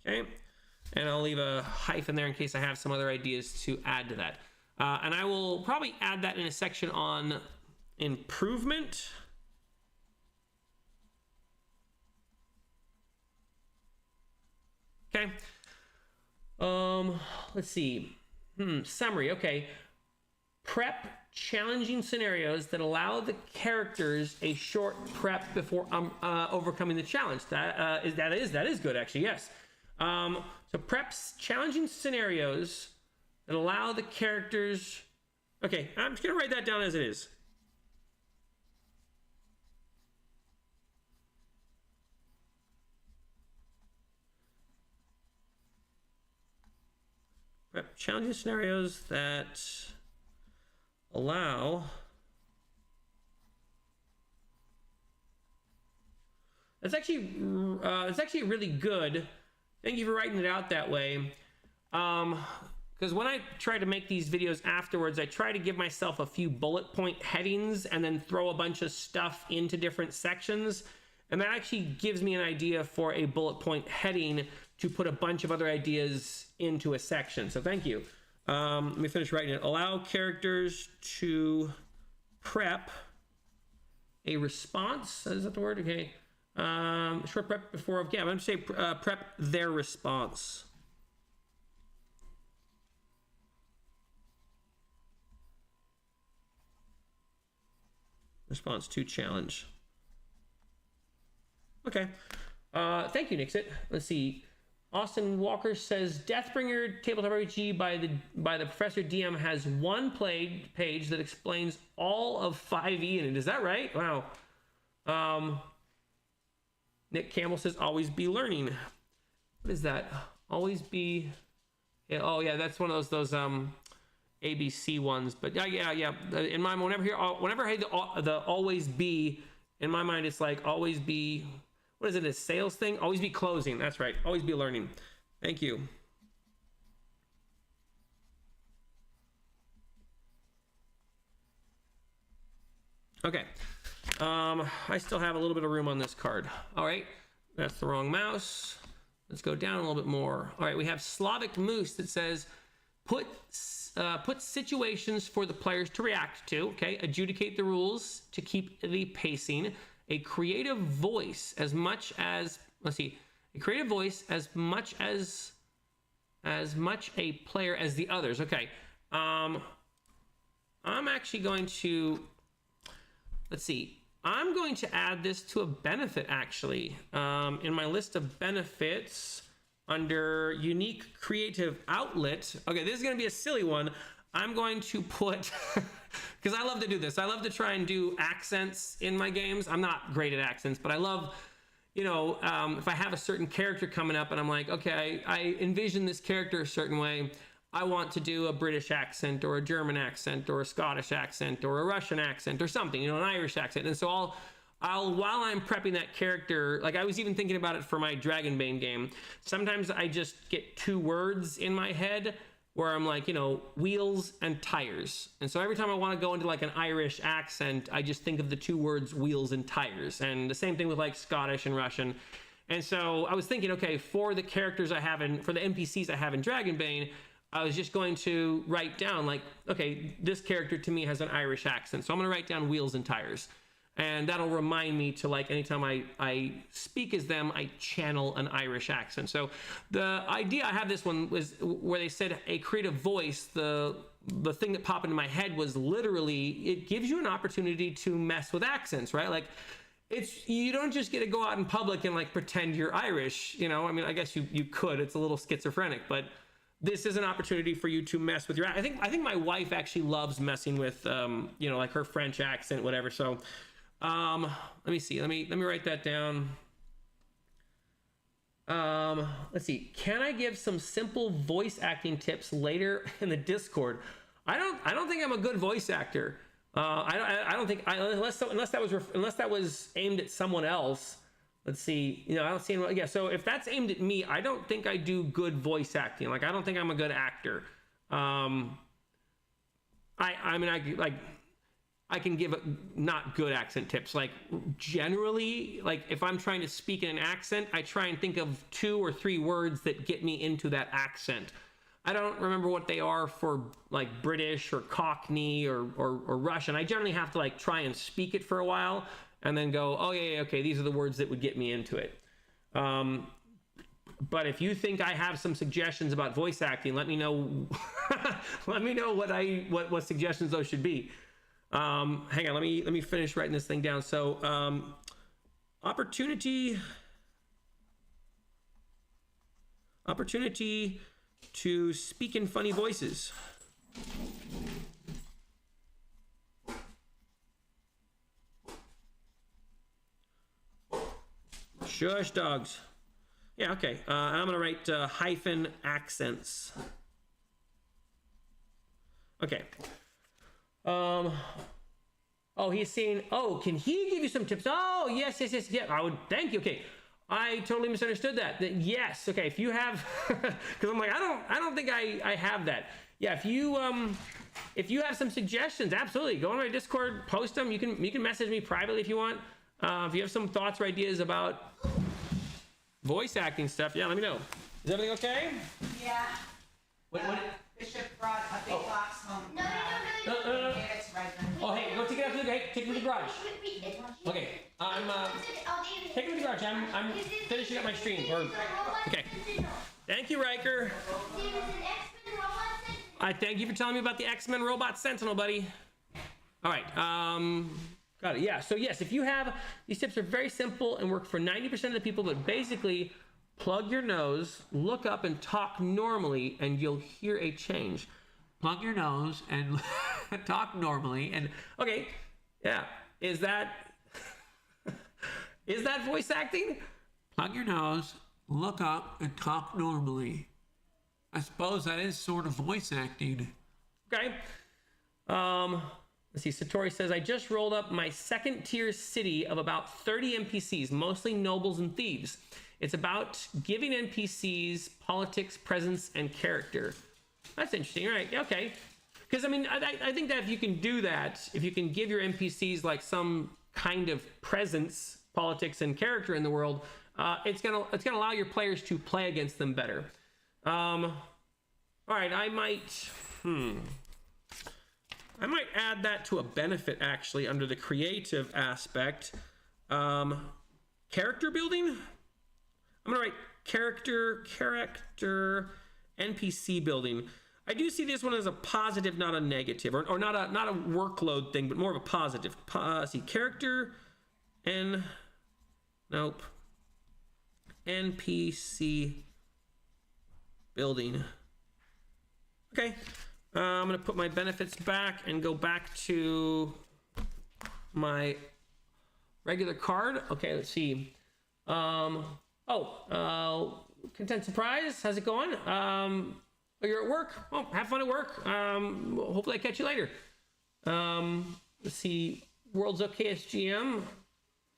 Okay, and I'll leave a hyphen there in case I have some other ideas to add to that. And I will probably add that in a section on improvement. Okay. Let's see. Summary. Okay. Prep challenging scenarios that allow the characters a short prep before overcoming the challenge. That is good, actually. Yes. So preps challenging scenarios that allow the characters. Okay, I'm just gonna write that down as it is. Prep challenging scenarios that allow that's actually really good. Thank you for writing it out that way. Because when I try to make these videos afterwards, I try to give myself a few bullet point headings and then throw a bunch of stuff into different sections. And that actually gives me an idea for a bullet point heading to put a bunch of other ideas into a section. So thank you. Let me finish writing it. Allow characters to prep a response. Is that the word? Okay. Short prep before. Yeah, I'm going to say prep their response. Response to challenge. Okay. Thank you, Nixit. Let's see. Austin Walker says Deathbringer Tabletop RPG by the Professor DM has one page that explains all of 5e in it. Is that right? Wow. Nick Campbell says always be learning. What is that? Always be. Yeah, oh yeah, that's one of those ABC ones. But yeah. In my mind, whenever I hear the always be, in my mind it's like always be. What is it, a sales thing? Always be closing. That's right. Always be learning. Thank you. Okay. I still have a little bit of room on this card. All right. That's the wrong mouse. Let's go down a little bit more. All right. We have Slavic Moose that says, put situations for the players to react to. Okay, adjudicate the rules to keep the pacing. A creative voice as much as a creative voice as much a player as the others. Okay, I'm actually going to I'm going to add this to a benefit actually in my list of benefits. Under unique creative outlet. Okay, this is going to be a silly one. I'm going to put, because I love to do this. I love to try and do accents in my games. I'm not great at accents, but I love, if I have a certain character coming up and I'm like, okay, I envision this character a certain way. I want to do a British accent or a German accent or a Scottish accent or a Russian accent or something, an Irish accent. And so while I'm prepping that character, like I was even thinking about it for my Dragonbane game, sometimes I just get 2 words in my head where I'm like, wheels and tires. And so every time I want to go into like an Irish accent, I just think of the 2 words wheels and tires. And the same thing with like Scottish and Russian. And so I was thinking, okay, for the characters for the NPCs I have in Dragonbane, I was just going to write down like, okay, this character to me has an Irish accent. So I'm going to write down wheels and tires. And that'll remind me to like anytime I speak as them, I channel an Irish accent. So the idea I have this one was where they said a creative voice. The thing that popped into my head was literally it gives you an opportunity to mess with accents, right? Like you don't just get to go out in public and like pretend you're Irish. I mean, I guess you could. It's a little schizophrenic, but this is an opportunity for you to mess with your. I think my wife actually loves messing with like her French accent, whatever. So. Let me see. Let me write that down. Let's see. Can I give some simple voice acting tips later in the Discord? I don't think I'm a good voice actor. I don't think unless that was aimed at someone else. Let's see. I don't see anyone. Yeah. So if that's aimed at me, I don't think I do good voice acting. Like I don't think I'm a good actor. I can give not good accent tips. Like generally, like if I'm trying to speak in an accent, I try and think of 2 or 3 words that get me into that accent. I don't remember what they are for like British or Cockney or Russian. I generally have to like try and speak it for a while and then go, oh yeah, okay, these are the words that would get me into it. But if you think I have some suggestions about voice acting, let me know. Let me know what suggestions those should be. Hang on, let me finish writing this thing down. So, opportunity to speak in funny voices. Shush, dogs. Yeah, okay. I'm gonna write hyphen accents. Okay. Oh, he's saying, oh, can he give you some tips? Oh, yes, yeah, I would, thank you. Okay, I totally misunderstood that yes, okay, if you have, because I'm like, I don't think I have that. Yeah, if you have some suggestions, absolutely, go on my Discord, post them. You can message me privately if you want. If you have some thoughts or ideas about voice acting stuff, yeah, let me know. Is everything okay? Yeah. What? Bishop brought a big box home. No. Oh, hey, go take it out to take it to the garage. Okay, I'm take it to the garage. I'm finishing up my stream. Okay. Thank you, Riker. I thank you for telling me about the X-Men Robot Sentinel, buddy. All right. Got it. Yeah. So yes, if you have these tips are very simple and work for 90% of the people, but basically plug your nose, look up and talk normally, and you'll hear a change. Plug your nose and talk normally. And okay, yeah, is that voice acting? Plug your nose, look up, and talk normally. I suppose that is sort of voice acting. Okay. Let's see. Satori says, I just rolled up my 2nd tier city of about 30 NPCs, mostly nobles and thieves. It's about giving NPCs politics, presence, and character. That's interesting, right? Okay. Because, I mean, I think that if you can do that, if you can give your NPCs like some kind of presence, politics, and character in the world, it's gonna allow your players to play against them better. All All right, I might add that to a benefit actually under the creative aspect. Character building. I'm gonna write character NPC building. I do see this one as a positive, not a negative, or not a workload thing, but more of a positive. See, character and nope. NPC building. Okay, I'm gonna put my benefits back and go back to my regular card. Okay, let's see. Content surprise. How's it going? You're at work. Oh, have fun at work. Hopefully I catch you later. Let's see. World's okay SGM.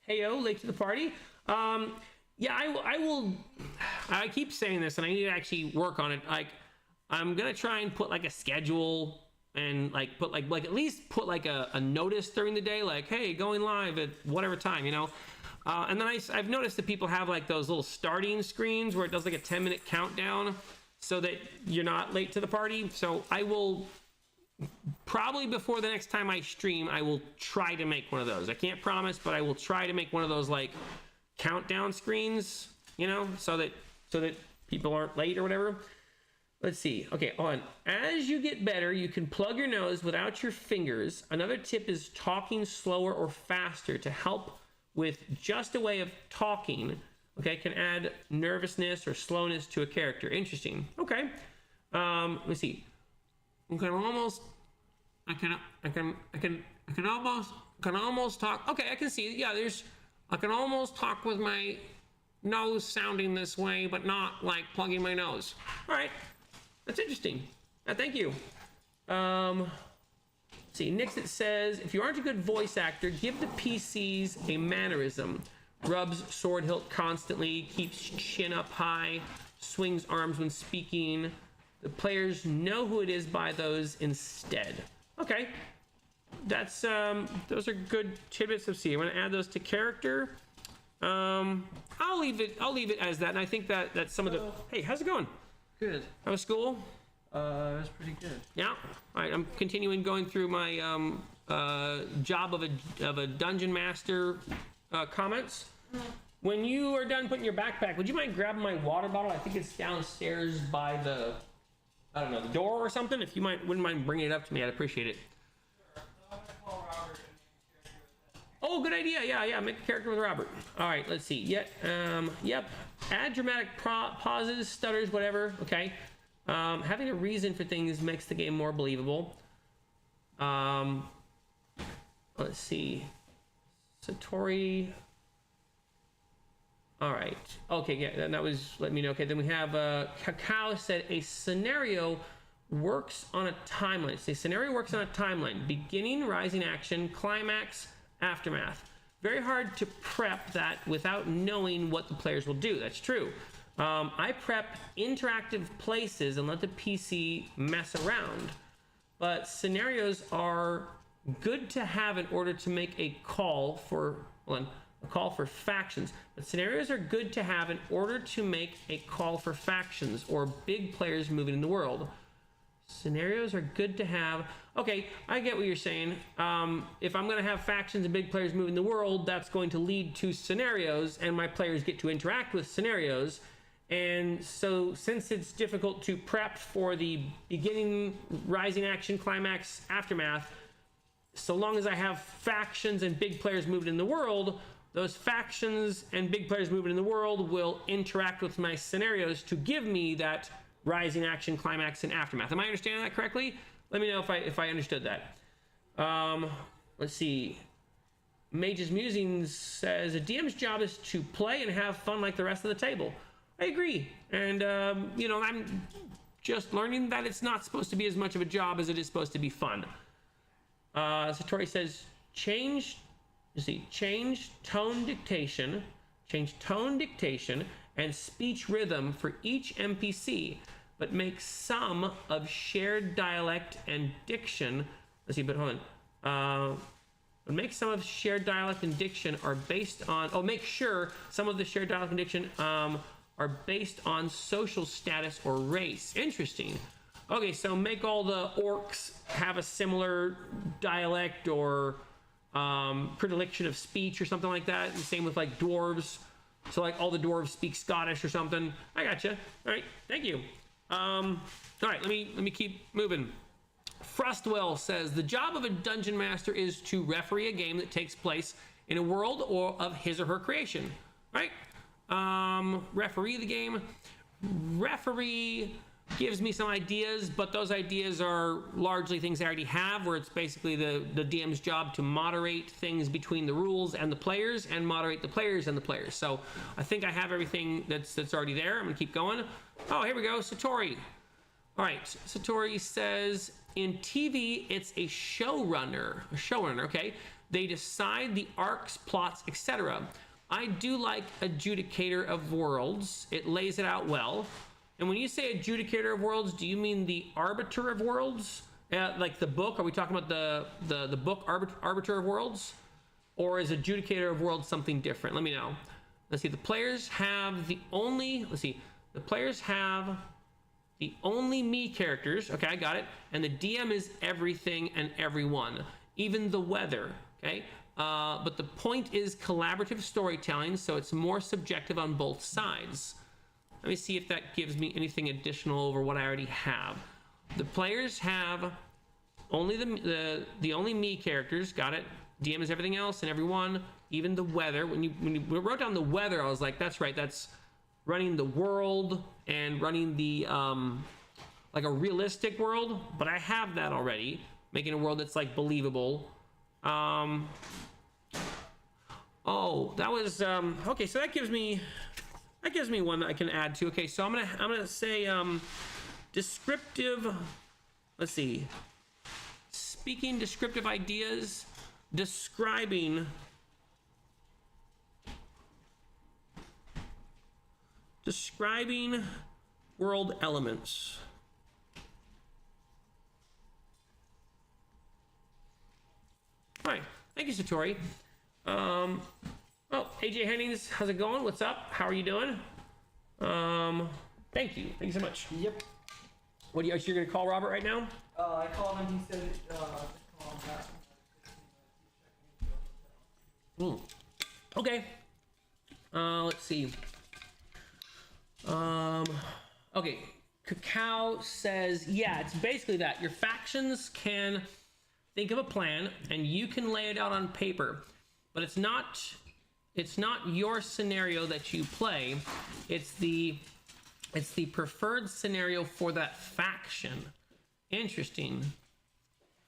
Heyo, late to the party. Yeah, I will. I keep saying this, and I need to actually work on it. Like, I'm gonna try and put like a schedule and like put like at least put like a notice during the day, like, hey, going live at whatever time, you know. And then I've noticed that people have like those little starting screens where it does like a 10-minute countdown so that you're not late to the party. So I will probably before the next time I stream, I will try to make one of those. I can't promise, but I will try to make one of those like countdown screens, you know, so that people aren't late or whatever. Let's see. Okay, on. As you get better, you can plug your nose without your fingers. Another tip is talking slower or faster to help with just a way of talking. Okay, can add nervousness or slowness to a character. Interesting. Okay. Let's see. I can almost talk. Okay, I can see. Yeah, I can almost talk with my nose sounding this way, but not like plugging my nose. All right. That's interesting. Thank you. See, Nixit says, if you aren't a good voice actor, give the PCs a mannerism. Rubs sword hilt constantly, keeps chin up high, swings arms when speaking. The players know who it is by those instead. Okay. That's those are good tidbits of see. I'm gonna add those to character. I'll leave it as that, and I think that some of the hey, how's it going? Good. How was school? It was pretty good. Yeah. All right. I'm continuing going through my job of a dungeon master comments. When you are done putting your backpack, would you mind grabbing my water bottle? I think it's downstairs by the the door or something. If you wouldn't mind bringing it up to me, I'd appreciate it. Oh, good idea. Yeah. Make a character with Robert. All right. Let's see. Yep. Add dramatic pauses, stutters, whatever. Okay. Having a reason for things makes the game more believable. Let's see. Satori. All right. Okay. Yeah. That was. Let me know. Okay. Then we have Cacao said a scenario works on a timeline. Say scenario works on a timeline. Beginning, rising action, climax, aftermath. Very hard to prep that without knowing what the players will do. That's true. I prep interactive places and let the PC mess around. But scenarios are good to have in order to make a call for factions. But scenarios are good to have in order to make a call for factions or big players moving in the world. Scenarios are good to have. Okay, I get what you're saying. If I'm going to have factions and big players moving the world, that's going to lead to scenarios, and my players get to interact with scenarios. And so since it's difficult to prep for the beginning, rising action, climax, aftermath, so long as I have factions and big players moving in the world, those factions and big players moving in the world will interact with my scenarios to give me that rising action, climax, and aftermath. Am I understanding that correctly? Let me know if I understood that. Let's see. Mage's Musings says, a DM's job is to play and have fun like the rest of the table. I agree. And, I'm just learning that it's not supposed to be as much of a job as it is supposed to be fun. Satori says, change tone dictation and speech rhythm for each NPC, but make some of shared dialect and diction. Let's see, but hold on. But make some of shared dialect and diction are based on. Make sure some of the shared dialect and diction are based on social status or race. Interesting. Okay, so make all the orcs have a similar dialect or predilection of speech or something like that. And same with like dwarves. So like all the dwarves speak Scottish or something. I gotcha. All right, thank you. All right, let me keep moving. Frostwell says the job of a dungeon master is to referee a game that takes place in a world or of his or her creation, right? Referee the game. Referee gives me some ideas, but those ideas are largely things I already have, where it's basically the DM's job to moderate things between the rules and the players, and moderate the players and the players. So I think I have everything that's already there. I'm gonna keep going. Oh, here we go, Satori. All right, Satori says, in TV, it's a showrunner, okay? They decide the arcs, plots, etc. I do like Adjudicator of Worlds. It lays it out well. And when you say Adjudicator of Worlds, do you mean the Arbiter of Worlds? Like the book? Are we talking about the book Arbiter of Worlds? Or is Adjudicator of Worlds something different? Let me know. Let's see, the players have the only me characters. Okay, I got it. And the DM is everything and everyone, even the weather. Okay, but the point is collaborative storytelling, so it's more subjective on both sides. Let me see if that gives me anything additional over what I already have. The players have only the only me characters. Got it. DM is everything else and everyone, even the weather. When you wrote down the weather, I was like, that's right. That's running the world and running the like a realistic world. But I have that already, making a world that's like believable. Oh, that was okay. So that gives me one that I can add to. Okay, so I'm gonna say descriptive. Let's see. Speaking descriptive ideas, describing world elements. All right, thank you, Satori. Oh, AJ Hennings, how's it going? What's up? How are you doing? Thank you so much. Yep. What are you, you're gonna call Robert right now? I called him. He said, to call him back. Okay. Let's see. Okay. Cacao says, yeah, it's basically that. Your factions can think of a plan and you can lay it out on paper, but it's not your scenario that you play. It's the preferred scenario for that faction. Interesting.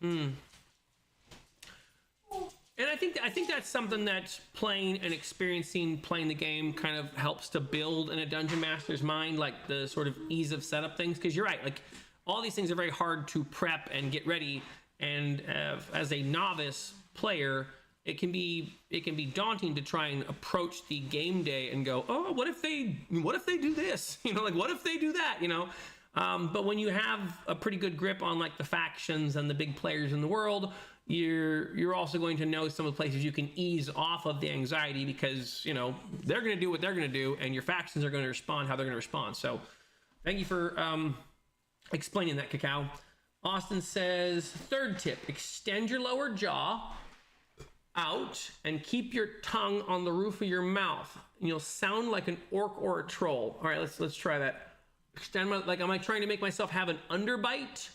And I think that's something that playing and experiencing playing the game kind of helps to build in a dungeon master's mind, like the sort of ease of setup things. Because you're right, like all these things are very hard to prep and get ready. And as a novice player, it can be daunting to try and approach the game day and go, oh, what if they do this? You know, like what if they do that? You know. But when you have a pretty good grip on like the factions and the big players in the world, you're also going to know some of the places you can ease off of the anxiety, because you know they're going to do what they're going to do and your factions are going to respond how they're going to respond. So thank you for explaining that, Cacao. Austin says, third tip, extend your lower jaw out and keep your tongue on the roof of your mouth and you'll sound like an orc or a troll. All right, let's try that. Extend my, like, am I trying to make myself have an underbite,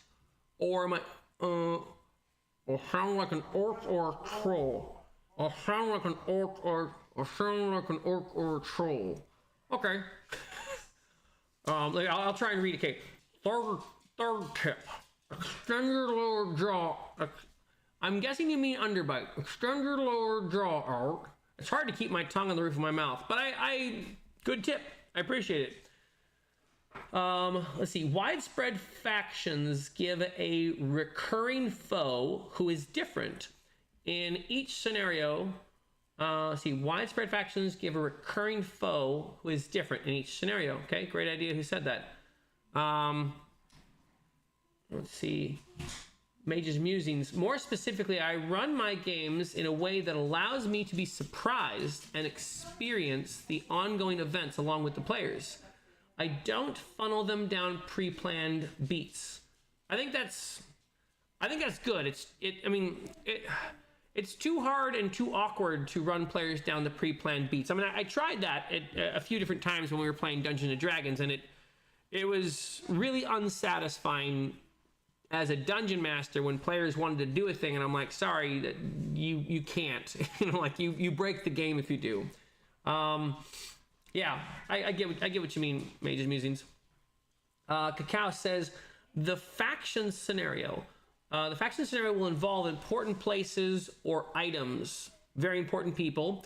or am I or sound like an orc or a troll? Or sound like an orc or sound like an orc or a troll. Okay. I'll try and read it. Okay. Third tip. Extend your lower jaw. I'm guessing you mean underbite. Extend your lower jaw out. It's hard to keep my tongue on the roof of my mouth, but I good tip. I appreciate it. Let's see. Widespread factions give a recurring foe who is different in each scenario. Let's see. Widespread factions give a recurring foe who is different in each scenario. Okay, great idea. Who said that? Let's see. Mage's Musings. More specifically, I run my games in a way that allows me to be surprised and experience the ongoing events along with the players. I don't funnel them down pre-planned beats. I think that's good. It's too hard and too awkward to run players down the pre-planned beats. I mean, I tried that at a few different times when we were playing Dungeons and Dragons, and it was really unsatisfying as a dungeon master when players wanted to do a thing, and I'm like, sorry, that you can't. Like you break the game if you do. Yeah, I get what you mean, Mage's Musings. Cacao says the faction scenario. The faction scenario will involve important places or items, very important people,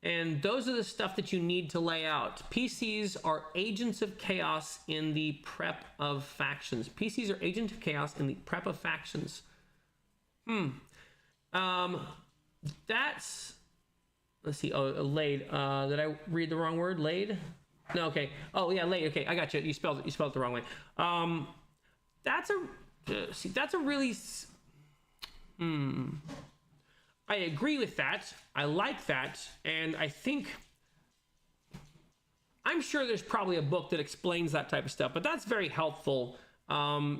and those are the stuff that you need to lay out. PCs are agents of chaos in the prep of factions. PCs are agents of chaos in the prep of factions. That's, let's see. Oh, laid. Did I read the wrong word? Laid? No. Okay. Oh yeah, laid. Okay, I got you. You spelled it the wrong way. That's a really. I agree with that. I like that, and I'm sure there's probably a book that explains that type of stuff, but that's very helpful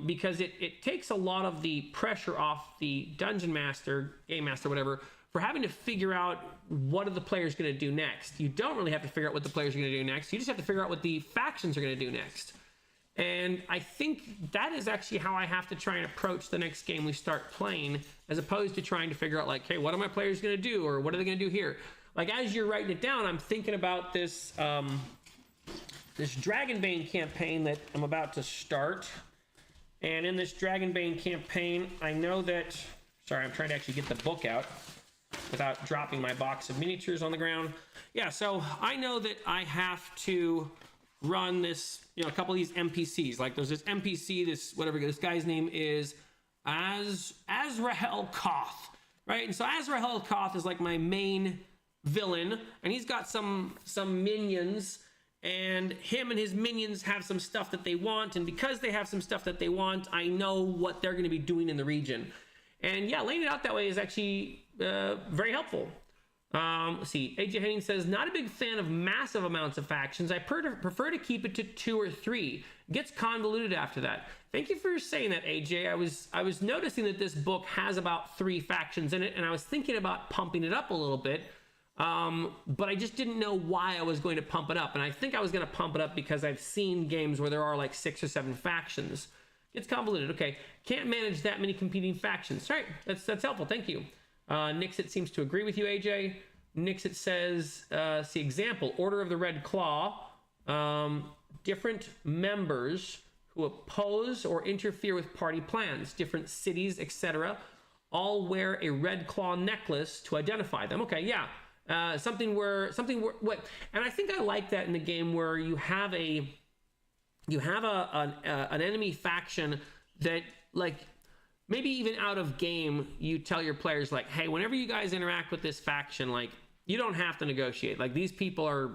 because it takes a lot of the pressure off the dungeon master, game master, whatever, for having to figure out what are the players going to do next. You don't really have to figure out what the players are going to do next. You just have to figure out what the factions are going to do next. And I think that is actually how I have to try and approach the next game we start playing, as opposed to trying to figure out like, hey, what are my players going to do? Or what are they going to do here? Like, as you're writing it down, I'm thinking about this, this Dragonbane campaign that I'm about to start. And in this Dragonbane campaign, I know that, sorry, I'm trying to actually get the book out without dropping my box of miniatures on the ground. Yeah, so I know that I have to run this, a couple of these NPCs. Like there's this NPC, this guy's name is Azrael Koth, right? And so Azrael Koth is like my main villain, and he's got some minions, and him and his minions have some stuff that they want, and because they have some stuff that they want, I know what they're going to be doing in the region. And yeah, laying it out that way is actually very helpful. Let's see. AJ Henning says, not a big fan of massive amounts of factions. I prefer to keep it to 2 or 3. It gets convoluted after that. Thank you for saying that, AJ. I was noticing that this book has about 3 factions in it, and I was thinking about pumping it up a little bit, but I just didn't know why I was going to pump it up. And I think I was going to pump it up because I've seen games where there are like 6 or 7 factions. Gets convoluted. Okay, can't manage that many competing factions. All right, that's helpful. Thank you. Nixit seems to agree with you, AJ. Nixit says, see example, Order of the Red Claw, different members who oppose or interfere with party plans, different cities, etc., all wear a Red Claw necklace to identify them. Okay, yeah, something where, what, and I think I like that in the game where you have an enemy faction that, like, maybe even out of game, you tell your players, like, hey, whenever you guys interact with this faction, like, you don't have to negotiate. Like, these people are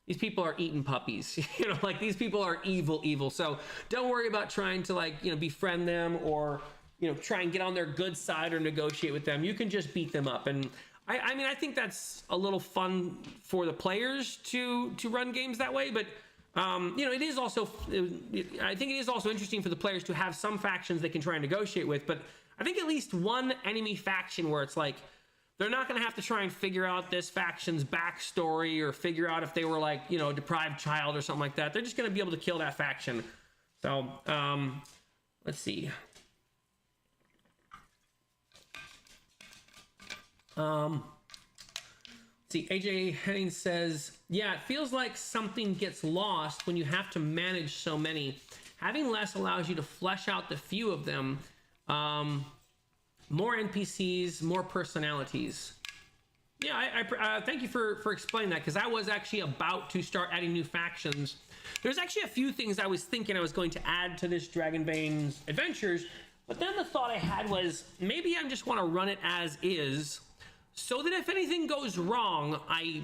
eating puppies. Like, these people are evil. So don't worry about trying to, like, befriend them or, try and get on their good side or negotiate with them. You can just beat them up. And I mean, I think that's a little fun for the players to run games that way. But it is also, I think it is also interesting for the players to have some factions they can try and negotiate with, but I think at least one enemy faction where it's like, they're not going to have to try and figure out this faction's backstory or figure out if they were like, a deprived child or something like that. They're just going to be able to kill that faction. So, let's see. See, AJ Henning says, yeah, it feels like something gets lost when you have to manage so many. Having less allows you to flesh out the few of them. More NPCs, more personalities. Yeah, I thank you for explaining that, because I was actually about to start adding new factions. There's actually a few things I was thinking I was going to add to this Dragonbane's adventures, but then the thought I had was, maybe I just want to run it as is, so that if anything goes wrong, I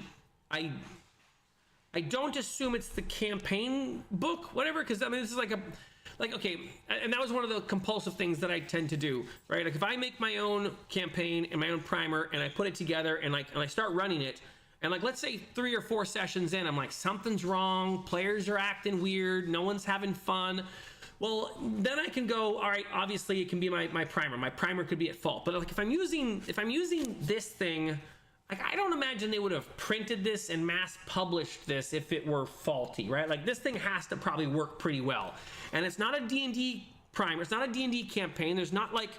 don't assume it's the campaign book, whatever, because I mean, this is like okay, and that was one of the compulsive things that I tend to do, right? Like, if I make my own campaign and my own primer and I put it together and I start running it, and like, let's say 3 or 4 sessions in, I'm like, something's wrong, players are acting weird, no one's having fun. Well, then I can go, all right, obviously it can be my primer. My primer could be at fault. But like if I'm using this thing, like I don't imagine they would have printed this and mass published this if it were faulty, right? Like this thing has to probably work pretty well. And it's not a D&D primer. It's not a D&D campaign. There's not like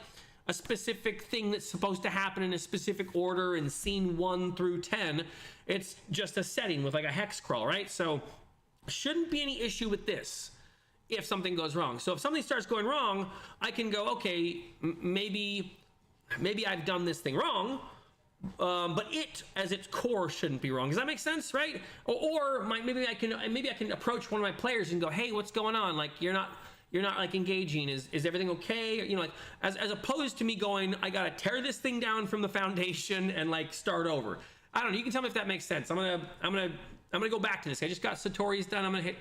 a specific thing that's supposed to happen in a specific order in scene 1 through 10. It's just a setting with like a hex crawl, right? So shouldn't be any issue with this if something goes wrong. So if something starts going wrong, I can go, okay, maybe I've done this thing wrong, but it as its core shouldn't be wrong. Does that make sense, right? Or maybe I can approach one of my players and go, hey, what's going on? Like you're not like engaging. Is everything okay? You know, like as opposed to me going, I gotta tear this thing down from the foundation and like start over. I don't know. You can tell me if that makes sense. I'm gonna go back to this. I just got Satori's done. I'm gonna hit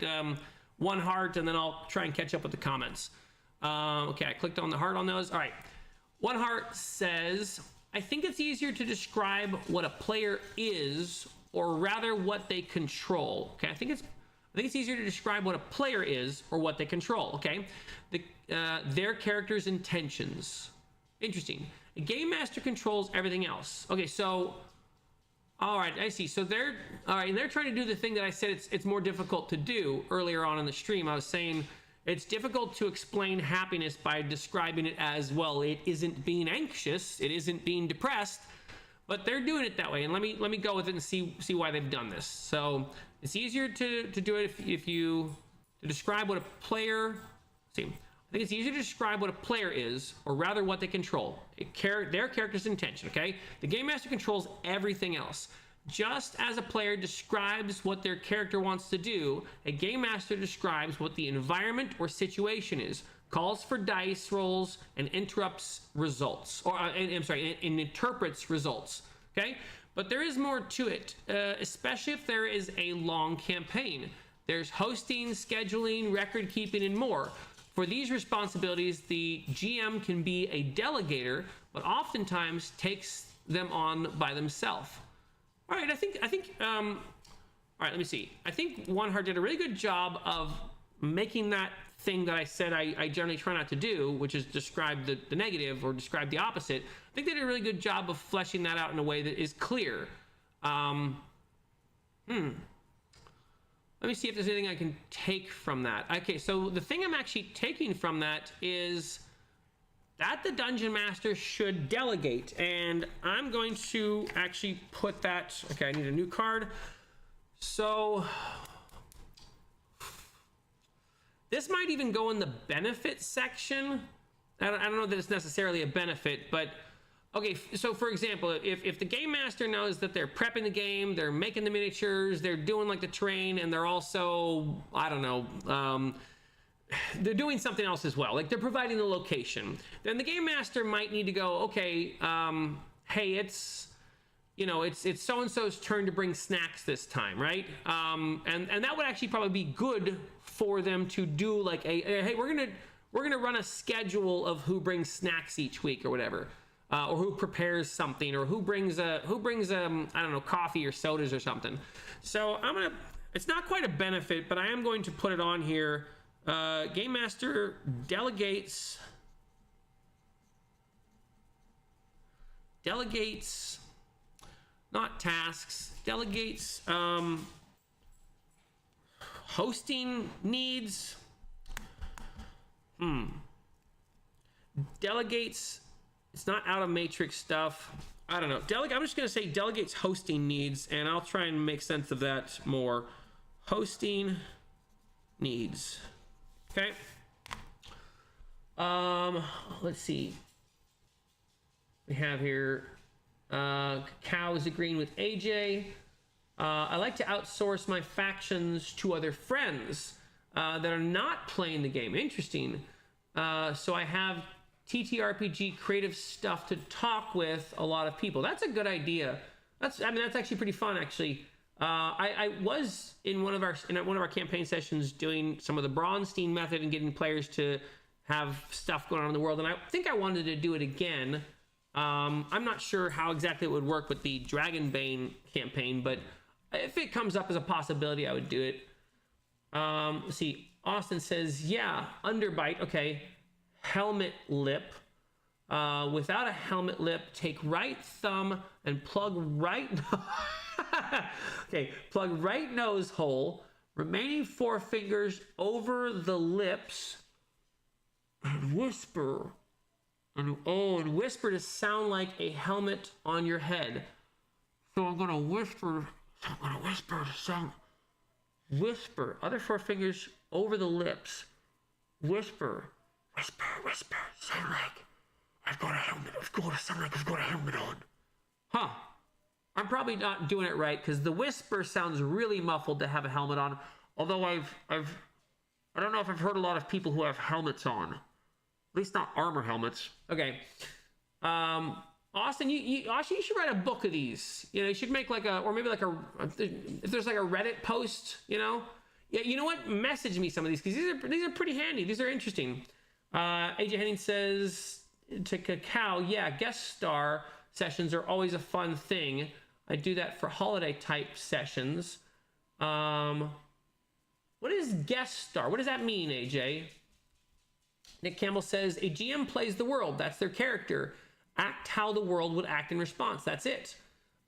1 heart and then I'll try and catch up with the comments. Okay, I clicked on the heart on those. All right. 1 heart says, I think it's easier to describe what a player is, or rather what they control. Okay, I think it's easier to describe what a player is or what they control. Okay, their character's intentions. Interesting. A game master controls everything else. Okay, so all right, I see. So they're trying to do the thing that I said it's more difficult to do earlier on in the stream. I was saying it's difficult to explain happiness by describing it as, well, it isn't being anxious, it isn't being depressed, but they're doing it that way. And let me go with it and see why they've done this. So it's easier to do it if you to describe what a player. See, I think it's easier to describe what a player is, or rather what they control. Their character's intention, okay? The Game Master controls everything else. Just as a player describes what their character wants to do, a Game Master describes what the environment or situation is, calls for dice rolls, and interrupts results. And interprets results, okay? But there is more to it, especially if there is a long campaign. There's hosting, scheduling, record keeping, and more. For these responsibilities, the GM can be a delegator, but oftentimes takes them on by themselves. All right, I think, all right, let me see. I think 1 Heart did a really good job of making that thing that I said I generally try not to do, which is describe the negative or describe the opposite. I think they did a really good job of fleshing that out in a way that is clear. Let me see if there's anything I can take from that. Okay, so the thing I'm actually taking from that is that the Dungeon Master should delegate. And I'm going to actually put that, okay, I need a new card. So this might even go in the benefit section. I don't know that it's necessarily a benefit, but okay, so for example, if the Game Master knows that they're prepping the game, they're making the miniatures, they're doing like the terrain, and they're also, I don't know, they're doing something else as well, like they're providing the location, then the Game Master might need to go, okay, hey, it's so-and-so's turn to bring snacks this time, right? And that would actually probably be good for them to do, like hey, we're gonna run a schedule of who brings snacks each week or whatever. Or who prepares something, or who brings I don't know, coffee or sodas or something. So it's not quite a benefit, but I am going to put it on here. Game Master delegates, not tasks, delegates hosting needs, delegates. It's not out of matrix stuff. I don't know. I'm just going to say delegates hosting needs, and I'll try and make sense of that more. Hosting needs. Okay. Let's see. We have here, Cow is agreeing with AJ. I like to outsource my factions to other friends that are not playing the game. Interesting. So I have TTRPG creative stuff to talk with a lot of people. That's a good idea. That's actually pretty fun, actually. I was in one of our campaign sessions doing some of the Braunstein method and getting players to have stuff going on in the world, and I think I wanted to do it again. I'm not sure how exactly it would work with the Dragonbane campaign, but if it comes up as a possibility, I would do it. Let's see. Austin says, yeah, underbite. Okay. Helmet lip. Without a helmet lip, take right thumb and plug right. Okay. Plug right nose hole. Remaining four fingers over the lips. And whisper. And whisper to sound like a helmet on your head. So I'm gonna whisper. To sound. Whisper. Other four fingers over the lips. Whisper. Whisper. Sound like I've got a helmet. Sound like I've got a helmet on. Huh. I'm probably not doing it right because the whisper sounds really muffled to have a helmet on. Although I don't know if I've heard a lot of people who have helmets on. At least not armor helmets. Okay. Austin, you should write a book of these. You know, you should make like if there's like a Reddit post, you know. Yeah, you know what? Message me some of these because these are pretty handy. These are interesting. AJ Henning says to Cacao, yeah, guest star sessions are always a fun thing. I do that for holiday type sessions. What is guest star? What does that mean, AJ? Nick Campbell says a GM plays the world. That's their character. Act how the world would act in response. That's it.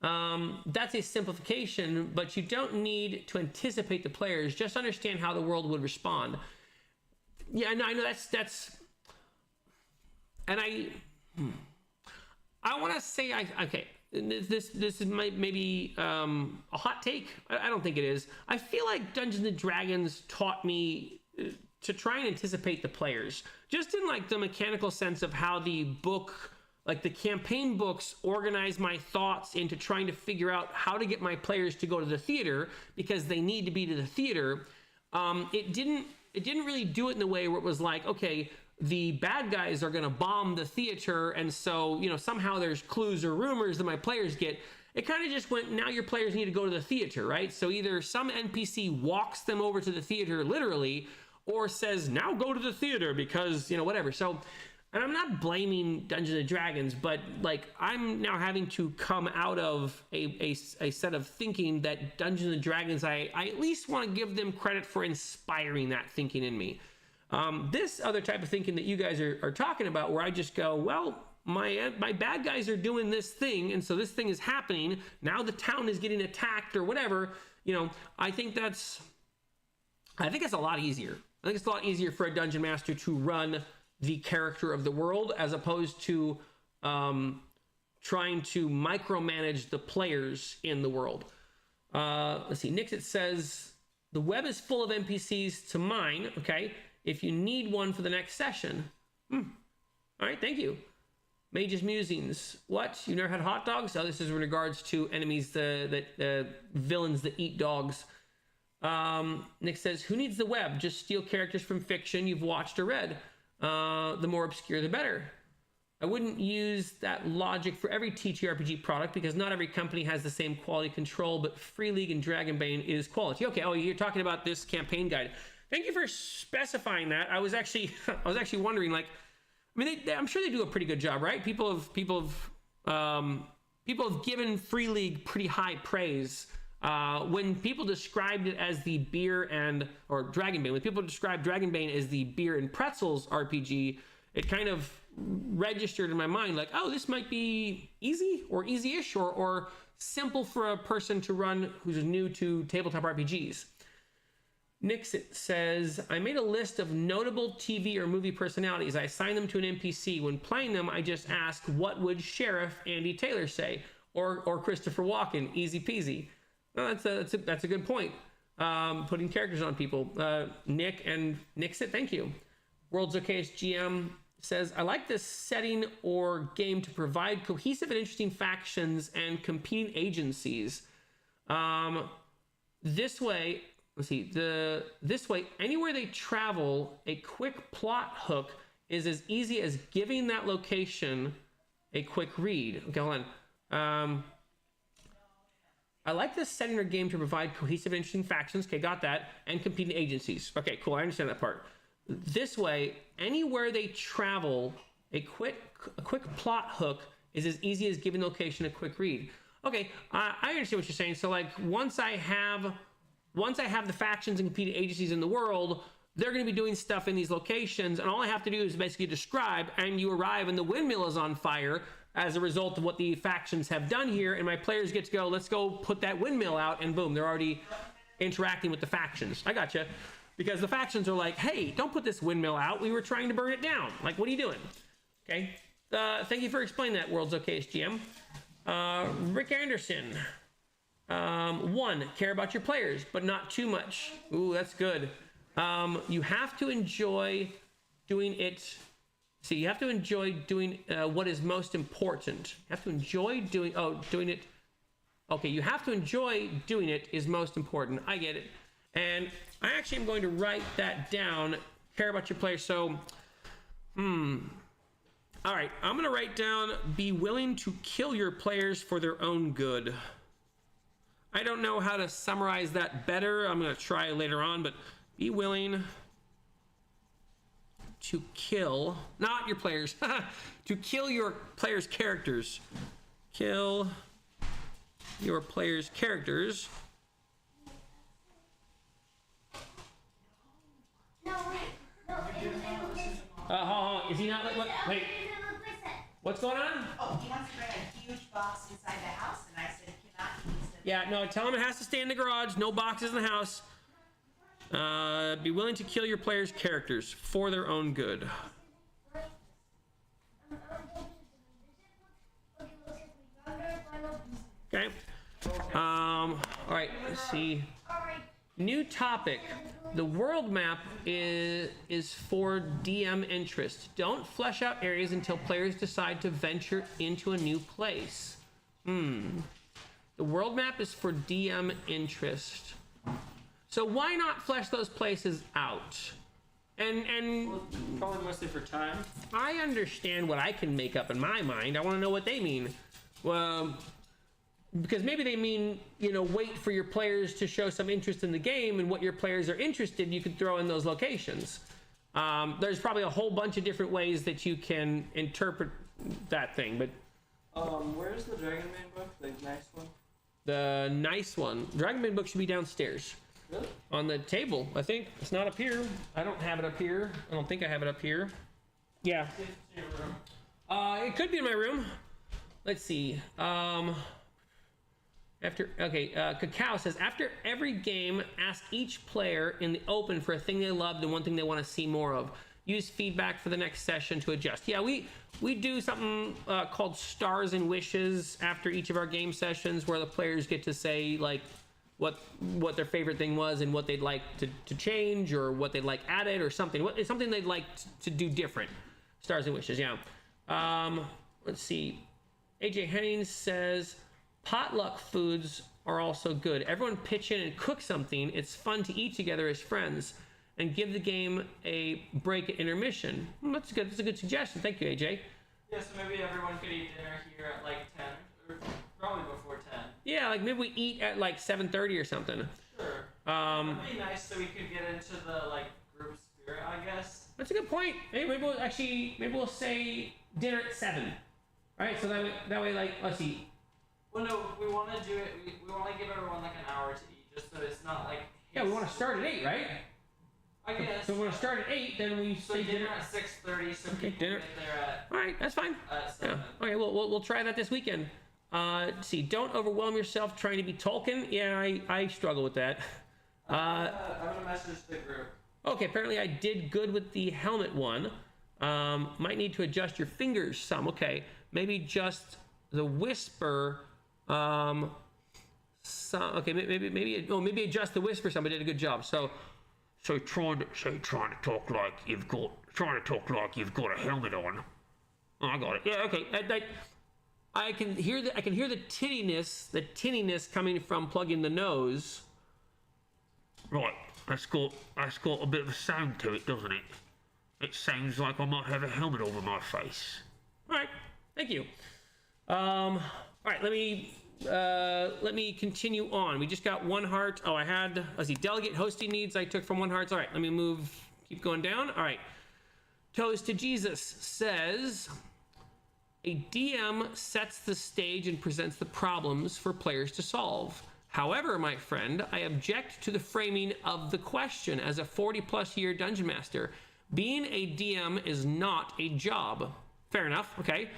That's a simplification, but you don't need to anticipate the players. Just understand how the world would respond. Yeah, I know that's, and I want to say okay. This is maybe a hot take. I don't think it is. I feel like Dungeons and Dragons taught me to try and anticipate the players, just in like the mechanical sense of how the book. Like the campaign books organize my thoughts into trying to figure out how to get my players to go to the theater because they need to be to the theater. It didn't really do it in the way where it was like, okay, the bad guys are going to bomb the theater. And so, you know, somehow there's clues or rumors that my players get. It kind of just went, now your players need to go to the theater, right? So either some NPC walks them over to the theater literally, or says, now go to the theater because, you know, whatever. So, and I'm not blaming Dungeons and Dragons, but like I'm now having to come out of a set of thinking that Dungeons and Dragons, I at least want to give them credit for inspiring that thinking in me. This other type of thinking that you guys are talking about, where I just go, well, my bad guys are doing this thing, and so this thing is happening. Now the town is getting attacked or whatever. You know, I think it's a lot easier. I think it's a lot easier for a dungeon master to run the character of the world as opposed to trying to micromanage the players in the world. Let's see. Nixit says the web is full of NPCs to mine. Okay, if you need one for the next session. All right, thank you. Mage's Musings. What? You never had hot dogs? Oh, this is in regards to enemies, the villains that eat dogs. Nick says, who needs the web? Just steal characters from fiction you've watched or read. The more obscure, the better. I wouldn't use that logic for every TTRPG product because not every company has the same quality control, but Free League and Dragonbane is quality. Okay, oh, you're talking about this campaign guide. Thank you for specifying that. I was actually wondering, like, I mean, I'm sure they do a pretty good job, right? People have given Free League pretty high praise. When people described it as the or Dragonbane, when people described Dragonbane as the beer and pretzels RPG, it kind of registered in my mind like, oh, this might be easy or easy-ish or simple for a person to run who's new to tabletop RPGs. Nixit says, I made a list of notable TV or movie personalities. I assigned them to an NPC. When playing them, I just ask, what would Sheriff Andy Taylor say? Or Christopher Walken, easy peasy. No, that's a good point. Putting characters on people. Nick and Nixit, thank you. World's Okayest GM says, I like this setting or game to provide cohesive and interesting factions and competing agencies. This way, anywhere they travel, a quick plot hook is as easy as giving that location a quick read. Okay, hold on. I like this setting or game to provide cohesive, interesting factions. Okay, got that. And competing agencies. Okay, cool. I understand that part. This way, anywhere they travel, a quick plot hook is as easy as giving the location a quick read. Okay, I understand what you're saying. So, like, once I have the factions and competing agencies in the world, they're going to be doing stuff in these locations, and all I have to do is basically describe, and you arrive and the windmill is on fire as a result of what the factions have done here, and my players get to go, let's go put that windmill out, and boom, they're already interacting with the factions. I gotcha. Because the factions are like, hey, don't put this windmill out. We were trying to burn it down. Like, what are you doing? Okay. Thank you for explaining that, World's Okayest GM. Rick Anderson. 1, care about your players, but not too much. Ooh, that's good. You have to enjoy doing it. See, you have to enjoy doing what is most important. You have to enjoy doing it. Okay, you have to enjoy doing it is most important. I get it. And I actually am going to write that down. Care about your players. So, all right, I'm going to write down, be willing to kill your players for their own good. I don't know how to summarize that better. I'm going to try later on, but be willing to kill, not your players, to kill your players' characters. Kill your players' characters. Is he not? Wait. What's going on? Oh, he wants to bring a huge box inside the house, and I said, cannot. He needs to. Yeah, no, tell him it has to stay in the garage. No boxes in the house. Be willing to kill your players' characters for their own good. Okay. All right, let's see. New topic. The world map is for DM interest. Don't flesh out areas until players decide to venture into a new place. The world map is for DM interest. So why not flesh those places out? And Well, probably mostly for time. I understand what I can make up in my mind. I want to know what they mean. Well, because maybe they mean, wait for your players to show some interest in the game, and what your players are interested, you could throw in those locations. There's probably a whole bunch of different ways that you can interpret that thing, but Where's the Dragon Man book? The nice one? the nice one, Dragon Man book should be downstairs. Really? On the table, I think. It's not up here. I don't have it up here. I don't think I have it up here. Yeah. It's in your room. It could be in my room. Let's see. Cacao says, after every game, ask each player in the open for a thing they loved and one thing they want to see more of. Use feedback for the next session to adjust. Yeah, we do something called Stars and Wishes after each of our game sessions, where the players get to say, like, what their favorite thing was and what they'd like to change, or what they'd like added, or something. It's something they'd like to do different. Stars and Wishes, yeah. Let's see. AJ Hennings says, potluck foods are also good. Everyone pitch in and cook something. It's fun to eat together as friends and give the game a break at intermission. That's good. That's a good suggestion. Thank you, AJ. Yeah, so maybe everyone could eat dinner here at like 10, or probably before 10. Yeah, like maybe we eat at like 7:30 or something. Sure. That'd be nice so we could get into the like group spirit, I guess. That's a good point. Hey, maybe we'll say dinner at 7. All right, so that way, like, let's see. Well, no, we want to do it. We want to give everyone like an hour to eat, just so it's not like. Yeah, we want to start at 8, right? I guess. So we want to start at 8, then we So say dinner at 6:30, so Okay, people dinner. get there at All right, that's fine. 7. Yeah. Okay, we'll try that this weekend. Let's see, don't overwhelm yourself trying to be Tolkien. Yeah, I struggle with that. I'm gonna message the group. Okay, apparently I did good with the helmet one. Might need to adjust your fingers some. Okay, maybe just the whisper. Maybe adjust the whisper some. I did a good job. So trying to talk like you've got a helmet on. Oh, I got it. Yeah, okay. I can hear the tinniness coming from plugging the nose. Right, that's got a bit of a sound to it, doesn't it? It sounds like I might have a helmet over my face. All right, thank you. All right, let me continue on. We just got 1 heart. Oh, let's see, delegate hosting needs I took from 1 heart. All right, let me keep going down. All right. Toast to Jesus says, a DM sets the stage and presents the problems for players to solve. However, my friend, I object to the framing of the question. As a 40-plus year dungeon master, being a DM is not a job. Fair enough, okay.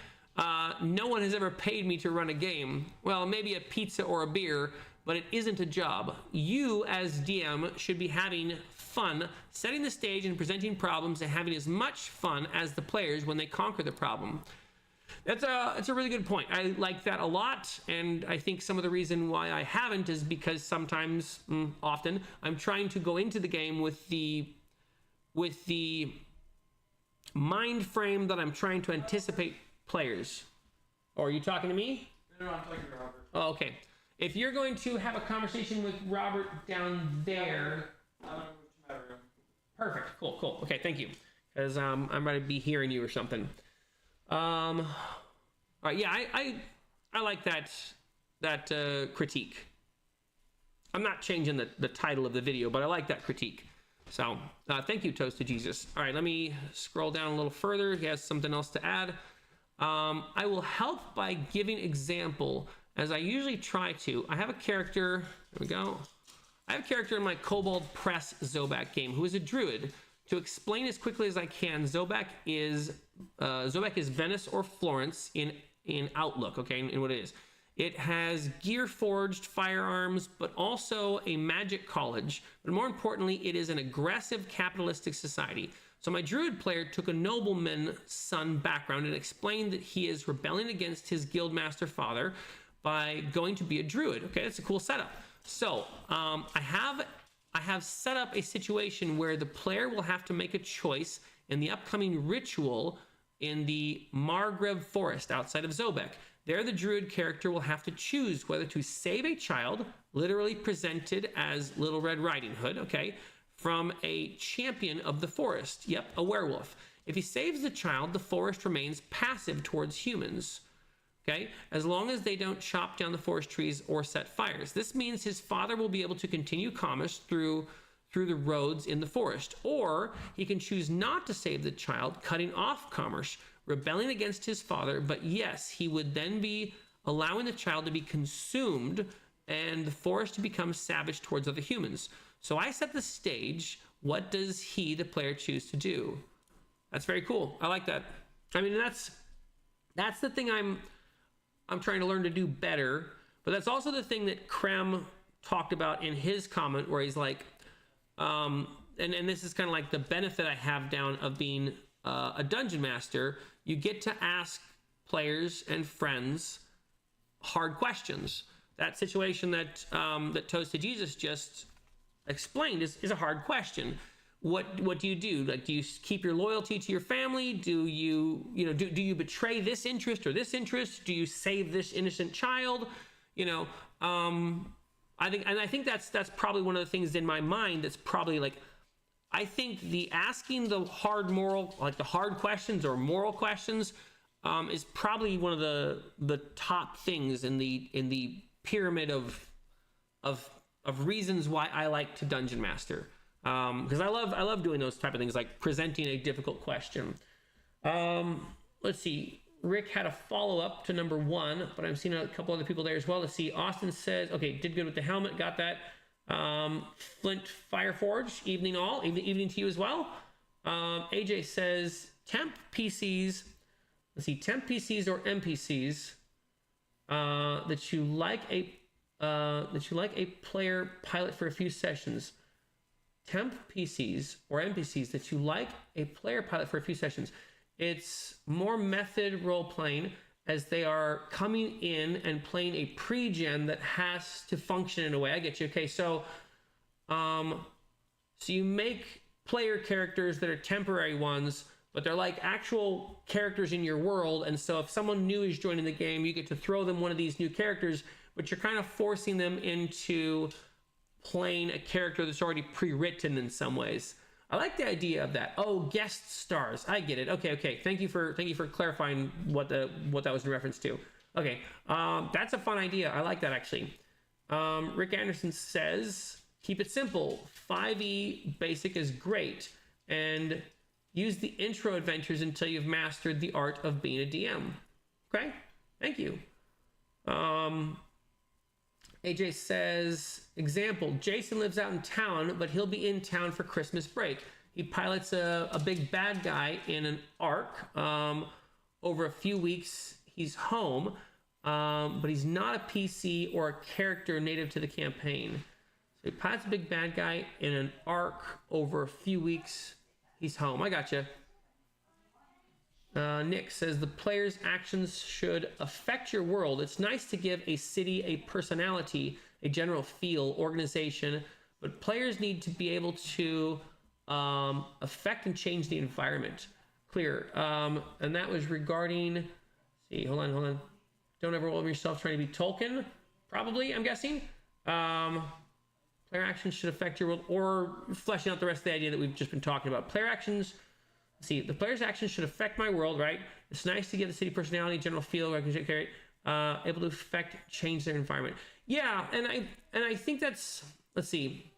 No one has ever paid me to run a game. Well, maybe a pizza or a beer, but it isn't a job. You, as DM, should be having fun, setting the stage and presenting problems and having as much fun as the players when they conquer the problem. That's a really good point. I like that a lot, and I think some of the reason why I haven't is because sometimes, often, I'm trying to go into the game with the mind frame that I'm trying to anticipate players. Or are you talking to me? No, I'm talking to Robert. Oh, okay. If you're going to have a conversation with Robert down there, I'm gonna move to my room. perfect. Cool. Okay, thank you. Because I'm going to be hearing you or something. All right, yeah, I like that critique. I'm not changing the title of the video, but I like that critique. So thank you, Toast to Jesus. All right, let me scroll down a little further. He has something else to add. I will help by giving example, as I usually try to. I have a character. There we go. I have a character in my Kobold Press Zobak game who is a druid. To explain as quickly as I can, Zobak is Venice or Florence in outlook, okay, in what it is. It has gear-forged firearms, but also a magic college. But more importantly, it is an aggressive capitalistic society. So my druid player took a nobleman's son background and explained that he is rebelling against his guildmaster father by going to be a druid. Okay, that's a cool setup. So I have set up a situation where the player will have to make a choice in the upcoming ritual in the Margreve Forest outside of Zobek. There, the druid character will have to choose whether to save a child, literally presented as Little Red Riding Hood, okay, from a champion of the forest. Yep, a werewolf. If he saves the child, the forest remains passive towards humans, okay, as long as they don't chop down the forest trees or set fires. This means his father will be able to continue commerce through the roads in the forest, or he can choose not to save the child, cutting off commerce, rebelling against his father, but yes, he would then be allowing the child to be consumed and the forest to become savage towards other humans. So I set the stage. What does he, the player, choose to do? That's very cool. I like that. I mean, that's the thing I'm trying to learn to do better, but that's also the thing that Krem talked about in his comment, where he's like, and this is kind of like the benefit I have down of being a dungeon master. You get to ask players and friends hard questions. That situation that Toast to Jesus just explained is a hard question. What do you do? Like, do you keep your loyalty to your family? Do you betray this interest or this interest? Do you save this innocent child? I think that's probably one of the things in my mind that's probably like, I think the asking the hard questions or moral questions is probably one of the top things in the pyramid of reasons why I like to dungeon master. Because I love doing those type of things, like presenting a difficult question. Let's see. Rick had a follow-up to number 1, but I'm seeing a couple other people there as well. Let's see. Austin says, okay, did good with the helmet, got that. Flint Fireforge, evening all, evening to you as well. AJ says temp PCs. Let's see, temp PCs or NPCs that you like a player pilot for a few sessions. Temp PCs or NPCs that you like a player pilot for a few sessions. It's more method role playing, as they are coming in and playing a pre-gen that has to function in a way. I get you. Okay, so you make player characters that are temporary ones, but they're like actual characters in your world. And so if someone new is joining the game, you get to throw them one of these new characters, but you're kind of forcing them into playing a character that's already pre-written in some ways. I like the idea of that. Oh, guest stars. I get it. Okay. Thank you for clarifying what that was in reference to. Okay, that's a fun idea. I like that actually. Rick Anderson says, keep it simple. 5e basic is great, and use the intro adventures until you've mastered the art of being a DM. Okay, thank you. AJ says, example, Jason lives out in town, but he'll be in town for Christmas break. He pilots a big bad guy in an arc. Over a few weeks, he's home, but he's not a PC or a character native to the campaign. So he pilots a big bad guy in an arc. Over a few weeks, he's home. I gotcha. Nick says the player's actions should affect your world. It's nice to give a city a personality, a general feel, organization, but players need to be able to affect and change the environment. Clear. And that was regarding. See, hold on. Don't ever overwhelm yourself trying to be Tolkien. Probably, I'm guessing. Player actions should affect your world, or fleshing out the rest of the idea that we've just been talking about. Player actions. See, the player's actions should affect my world, right? It's nice to give the city personality, general feel, able to affect, change their environment. Yeah, and I think that's. Let's see.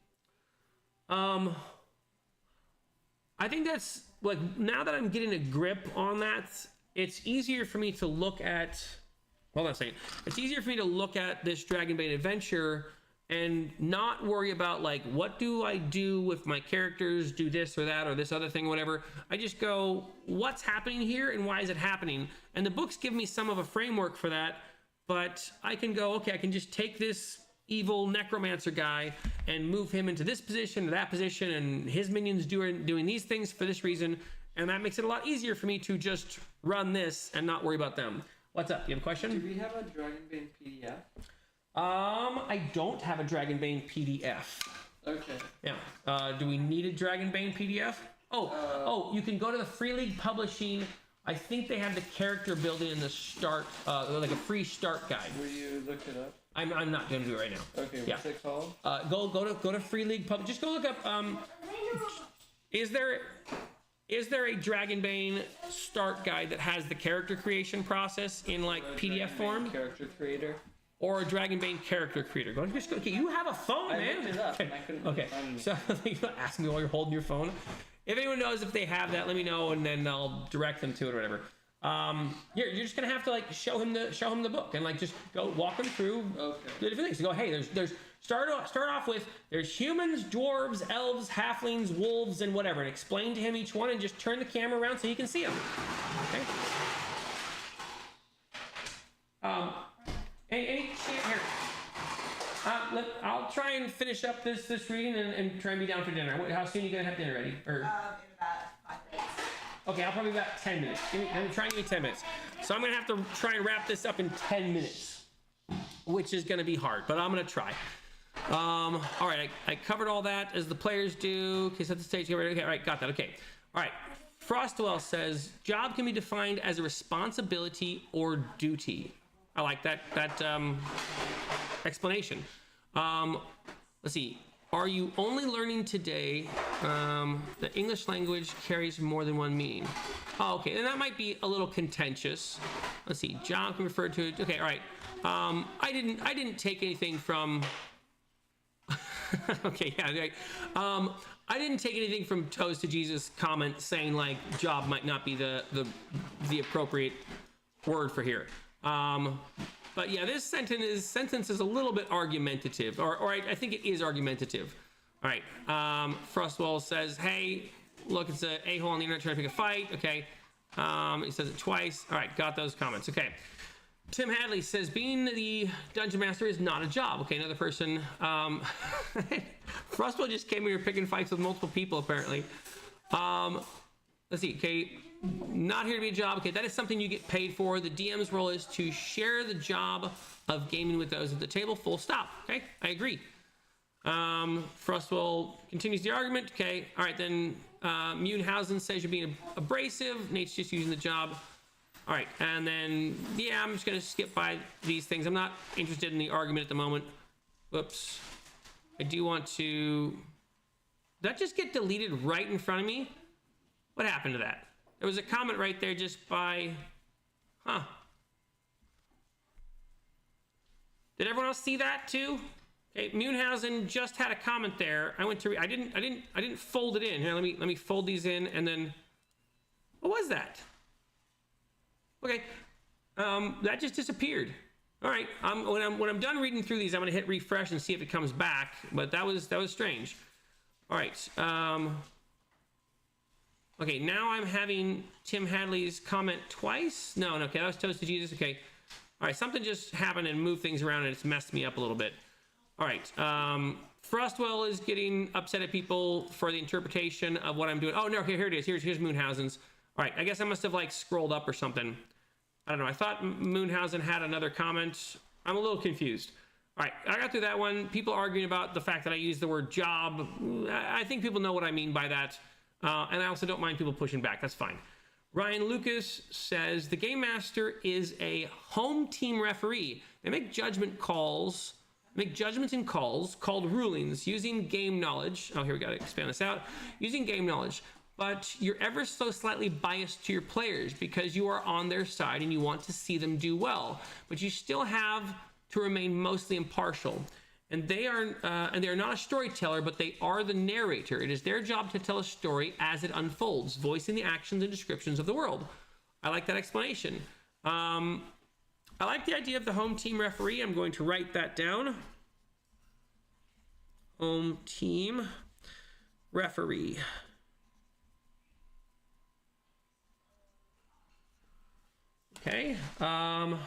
I think that's like, now that I'm getting a grip on that, it's easier for me to look at. Hold on a second. It's easier for me to look at this Dragonbane adventure and not worry about like, what do I do with my characters, do this or that or this other thing or whatever. I just go, what's happening here and why is it happening? And the books give me some of a framework for that, but I can go, okay, I can just take this evil necromancer guy and move him into this position or that position, and his minions doing these things for this reason, and that makes it a lot easier for me to just run this and not worry about them. What's up? You have a question? Do we have a Dragonbane PDF? I don't have a Dragonbane PDF. Okay. Yeah. Do we need a Dragonbane PDF? Oh, you can go to the Free League Publishing. I think they have the character building in the start, like a free start guide. Will you look it up? I'm not going to do it right now. Okay. Yeah. What's it called? Go to Free League Pub. Just go look up. Is there a Dragonbane start guide that has the character creation process in like PDF form? Character creator. Or a Dragonbane character creator. Okay, you have a phone, man. I looked it up. Okay. And I couldn't Okay. find it. So you're asking me while you're holding your phone. If anyone knows if they have that, let me know, and then I'll direct them to it or whatever. You're just gonna have to like show him the book and like just go walk him through the different things. So go, hey, there's start off with there's humans, dwarves, elves, halflings, wolves, and whatever, and explain to him each one, and just turn the camera around so he can see them. Okay. Any here. I'll try and finish up this reading and try and be down for dinner. How soon are you gonna have dinner ready? Or In about 5 minutes. okay, I'll probably be about 10 minutes. Try and give me 10 minutes. So I'm gonna have to try and wrap this up in 10 minutes, which is gonna be hard, but I'm gonna try. All right, I covered all that as the players do. Okay, set the stage. Get ready. Okay, all right, got that. Okay, all right. Frostwell says job can be defined as a responsibility or duty. I like that explanation. Let's see. Are you only learning today? The English language carries more than one meaning. Oh, okay, and that might be a little contentious. Let's see. Job can refer to. Okay, all right. I didn't take anything from. Okay, yeah, right. I didn't take anything from Toes to Jesus comment saying like job might not be the appropriate word for here. But yeah, this sentence is a little bit argumentative, or I think it is argumentative. All right, Frostwell says, hey, look, it's a a-hole on the internet trying to pick a fight. Okay, he says it twice. All right, got those comments. Okay. Tim Hadley says, being the dungeon master is not a job. Okay, another person. Frostwell just came here picking fights with multiple people, apparently. Let's see, okay. Not here to be a job. Okay, that is something you get paid for. The DM's role is to share the job of gaming with those at the table. Full stop. Okay, I agree. Frostwell continues the argument. Okay, all right, then Munhausen says you're being abrasive. Nate's just using the job. All right, and then, yeah, I'm just going to skip by these things. I'm not interested in the argument at the moment. Whoops. I do want to... Did that just get deleted right in front of me? What happened to that? There was a comment right there just by... Huh. Did everyone else see that too? Okay, Munhausen just had a comment there. I went to... I didn't fold it in. Here, let me fold these in, and then... What was that? Okay, that just disappeared. All right, when I'm done reading through these, I'm gonna hit refresh and see if it comes back. But that was strange. All right. Okay, now I'm having Tim Hadley's comment twice. No, okay, that was Toast to Jesus. Okay. All right, something just happened and moved things around and it's messed me up a little bit. All right. Frostwell is getting upset at people for the interpretation of what I'm doing. Oh no, okay, here it is. Here's Moonhausen's. All right, I guess I must have like scrolled up or something. I don't know. I thought Moonhausen had another comment. I'm a little confused. All right, I got through that one. People arguing about the fact that I use the word job. I think people know what I mean by that. And I also don't mind people pushing back. That's fine. Ryan Lucas says the Game Master is a home team referee. They make judgments and calls called rulings using game knowledge. Oh, here we got to expand this out. Using game knowledge. But you're ever so slightly biased to your players because you are on their side and you want to see them do well. But you still have to remain mostly impartial. And they are not a storyteller, but they are the narrator. It is their job to tell a story as it unfolds, voicing the actions and descriptions of the world. I like that explanation. I like the idea of the home team referee. I'm going to write that down. Home team referee. Okay. All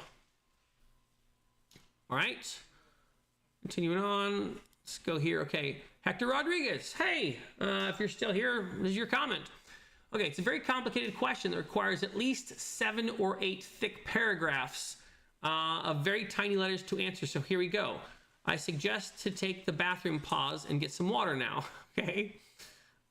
right. Continuing on. Let's go here. Okay. Hector Rodriguez. Hey, if you're still here, this is your comment. Okay. It's a very complicated question that requires at least 7 or 8 thick paragraphs of very tiny letters to answer. So here we go. I suggest to take the bathroom pause and get some water now. Okay.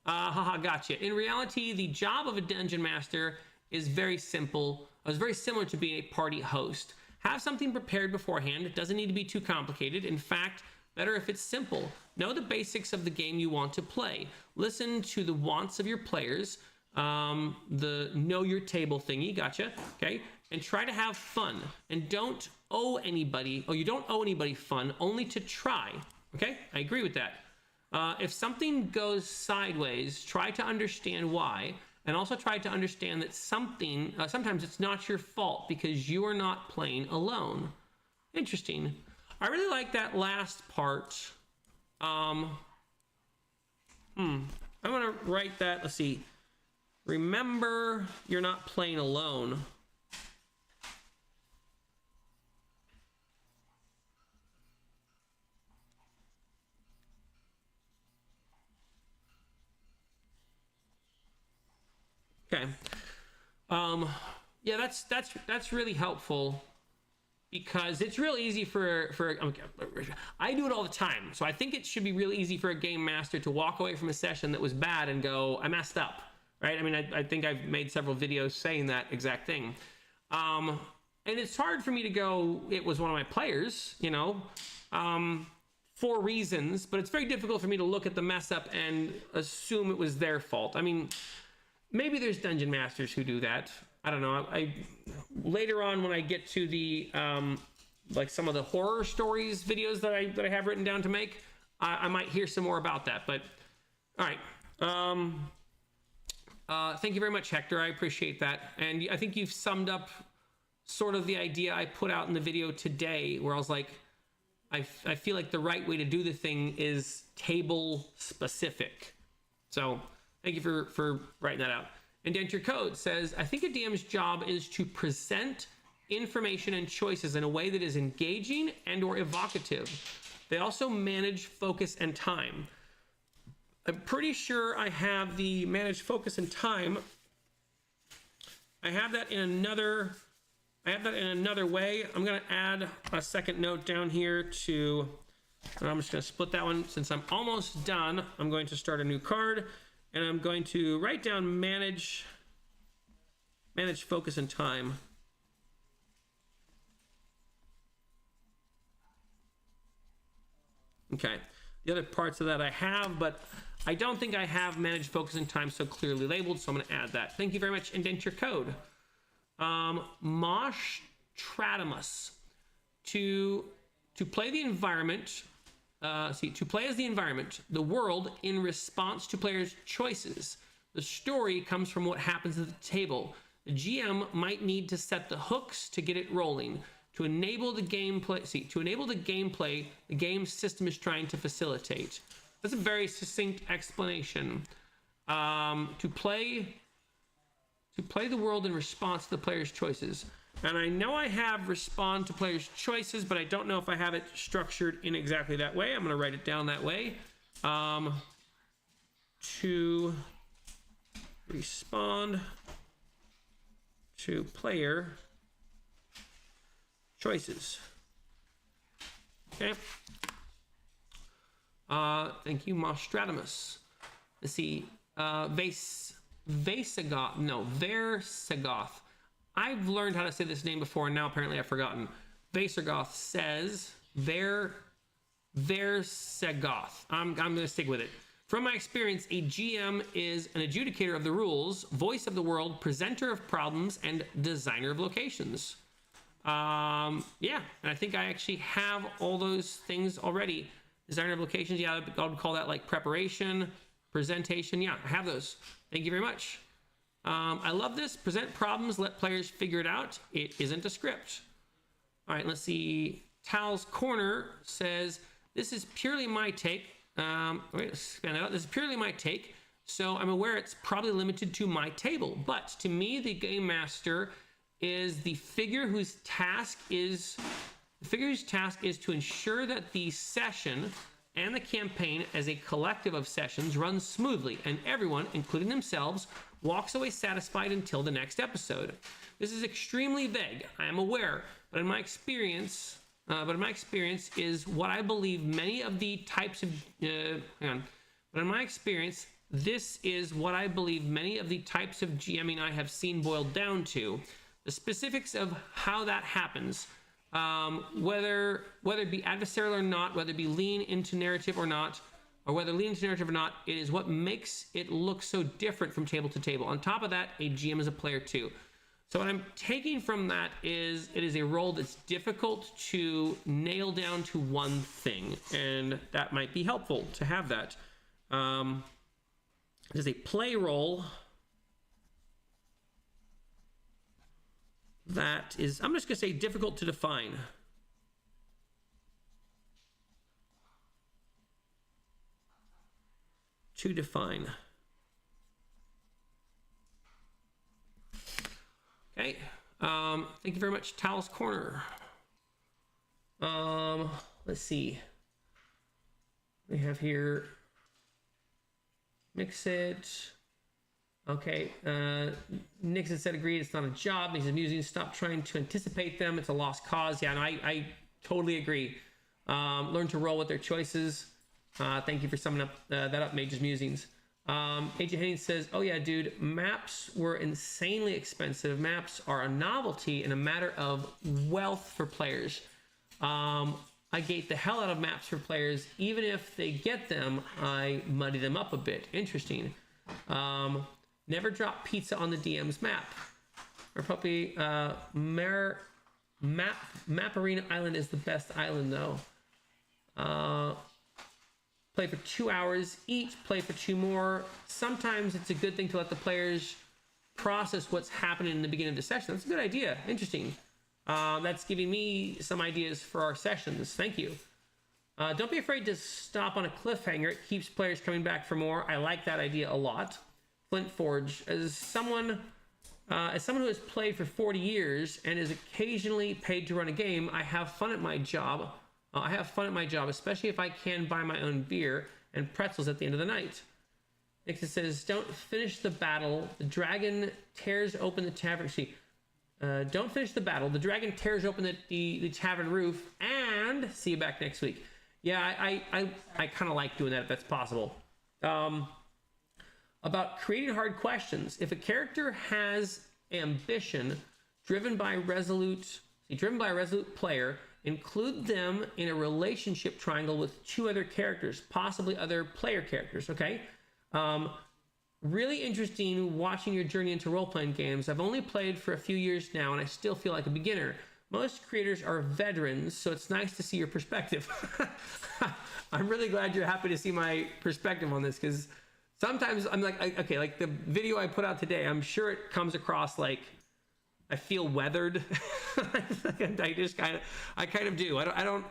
Haha, gotcha. In reality, the job of a dungeon master is very simple. It's very similar to being a party host. Have something prepared beforehand. It doesn't need to be too complicated. In fact, better if it's simple. Know the basics of the game you want to play. Listen to the wants of your players. The know your table thingy, gotcha. Okay, and try to have fun. And don't owe anybody, you don't owe anybody fun, only to try. Okay, I agree with that. If something goes sideways, try to understand why. And also try to understand that sometimes it's not your fault because you are not playing alone. Interesting. I really like that last part. I'm going to write that. Let's see. Remember, you're not playing alone. Okay. Yeah, that's really helpful because it's real easy for I do it all the time. So I think it should be really easy for a game master to walk away from a session that was bad and go, I messed up, right? I mean, I think I've made several videos saying that exact thing. And it's hard for me to go, it was one of my players, for reasons, but it's very difficult for me to look at the mess up and assume it was their fault. I mean, maybe there's dungeon masters who do that. I don't know. I later on when I get to the like some of the horror stories videos that I have written down to make, I might hear some more about that. But all right. Thank you very much, Hector. I appreciate that. And I think you've summed up sort of the idea I put out in the video today, where I was like, I feel like the right way to do the thing is table specific. So thank you for writing that out. Indenture Code says, I think a DM's job is to present information and choices in a way that is engaging and or evocative. They also manage focus and time. I'm pretty sure I have the manage focus and time. I have that in another way. I'm going to add a second note down here to, and I'm just going to split that one. Since I'm almost done, I'm going to start a new card. And I'm going to write down manage focus and time. Okay. The other parts of that I have, but I don't think I have manage focus and time so clearly labeled, so I'm going to add that. Thank you very much, Indenture Code. Mosh Tradamus. To play the environment... to play as the environment, the world in response to players' choices. The story comes from what happens at the table. The GM might need to set the hooks to get it rolling. To enable the gameplay the game system is trying to facilitate. That's a very succinct explanation. To play the world in response to the player's choices. And I know I have respond to players' choices, but I don't know if I have it structured in exactly that way. I'm going to write it down that way. To respond to player choices. Okay. Thank you, Mostradamus. Let's see. Versagoth. I've learned how to say this name before, and now apparently I've forgotten. Versagoth says Versagoth. I'm going to stick with it. From my experience, a GM is an adjudicator of the rules, voice of the world, presenter of problems, and designer of locations. Yeah, and I think I actually have all those things already. Designer of locations, yeah, I would call that like preparation, presentation. Yeah, I have those. Thank you very much. I love this. Present problems, let players figure it out. It isn't a script. All right, let's see. Tal's Corner says, this is purely my take. Wait, let's expand that out. This is purely my take, so I'm aware it's probably limited to my table. But to me, the game master is the figure whose task is to ensure that the session and the campaign as a collective of sessions runs smoothly, and everyone, including themselves, walks away satisfied until the next episode. This is extremely vague, I am aware, but in my experience is what I believe many of the types of this is what I believe many of the types of GMing I have seen boiled down to. The specifics of how that happens, whether it be adversarial or not, whether it be lean into narrative or not, it is what makes it look so different from table to table. On top of that, a GM is a player too. So what I'm taking from that is it is a role that's difficult to nail down to one thing, and that might be helpful to have that. It is a play role that is, I'm just going to say, difficult to define. Okay. Thank you very much, Tal's Corner. Let's see. We have here Mix It. Okay. Nixon said agreed. It's not a job. He's amusing. Stop trying to anticipate them. It's a lost cause. Yeah, no, I totally agree. Learn to roll with their choices. Thank you for summing up that up, Mage's Musings. AJ Henning says, oh yeah, dude, maps were insanely expensive. Maps are a novelty and a matter of wealth for players. I gate the hell out of maps for players. Even if they get them, I muddy them up a bit. Interesting. Never drop pizza on the DM's map. Or probably Maparina Island is the best island though. Play for 2 hours each, play for 2 more. Sometimes it's a good thing to let the players process what's happening in the beginning of the session. That's a good idea. Interesting. That's giving me some ideas for our sessions. Thank you. Don't be afraid to stop on a cliffhanger. It keeps players coming back for more. I like that idea a lot. Flint Forge, as someone who has played for 40 years and is occasionally paid to run a game, I have fun at my job. Especially if I can buy my own beer and pretzels at the end of the night. Nixon says, don't finish the battle. The dragon tears open the tavern. Don't finish the battle. The dragon tears open the tavern roof, and see you back next week. Yeah, I kind of like doing that if that's possible. About creating hard questions. If a character has ambition driven by a resolute player, include them in a relationship triangle with 2 other characters, possibly other player characters, okay? Really interesting watching your journey into role-playing games. I've only played for a few years now, and I still feel like a beginner. Most creators are veterans, so it's nice to see your perspective. I'm really glad you're happy to see my perspective on this, because sometimes I'm like, okay, like the video I put out today, I'm sure it comes across like I feel weathered. I kind of do. I don't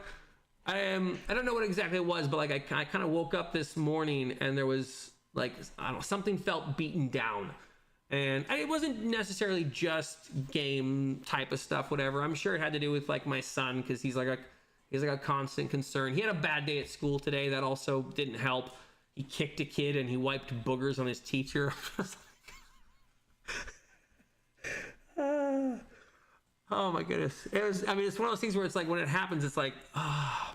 know what exactly it was, but like I kind of woke up this morning and there was like, I don't know, something felt beaten down. And it wasn't necessarily just game type of stuff, whatever. I'm sure it had to do with like my son, because he's like a constant concern. He had a bad day at school today. That also didn't help. He kicked a kid and he wiped boogers on his teacher. Oh my goodness. It's one of those things where it's like when it happens, it's like, I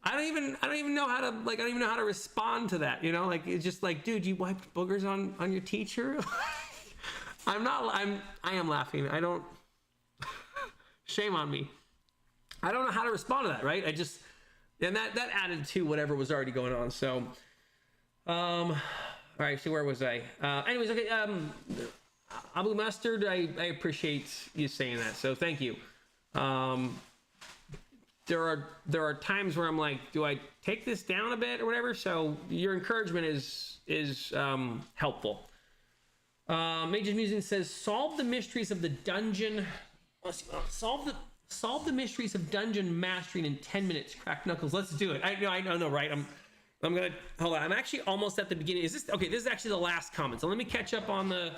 don't even know how to like, I don't even know how to respond to that. You know, like, it's just like, dude, you wiped boogers on your teacher. I am laughing. Shame on me. I don't know how to respond to that. Right. And that added to whatever was already going on. So, all right. So where was I? Anyways. Okay. Abu Mustard, I appreciate you saying that, so thank you. There are times where I'm like, do I take this down a bit or whatever? So your encouragement is helpful. Mage's Musing says, solve the mysteries of the dungeon. Solve the mysteries of dungeon mastering in 10 minutes. Crack knuckles. Let's do it. I know, right? I'm gonna hold on. I'm actually almost at the beginning. This is actually the last comment. So let me catch up on the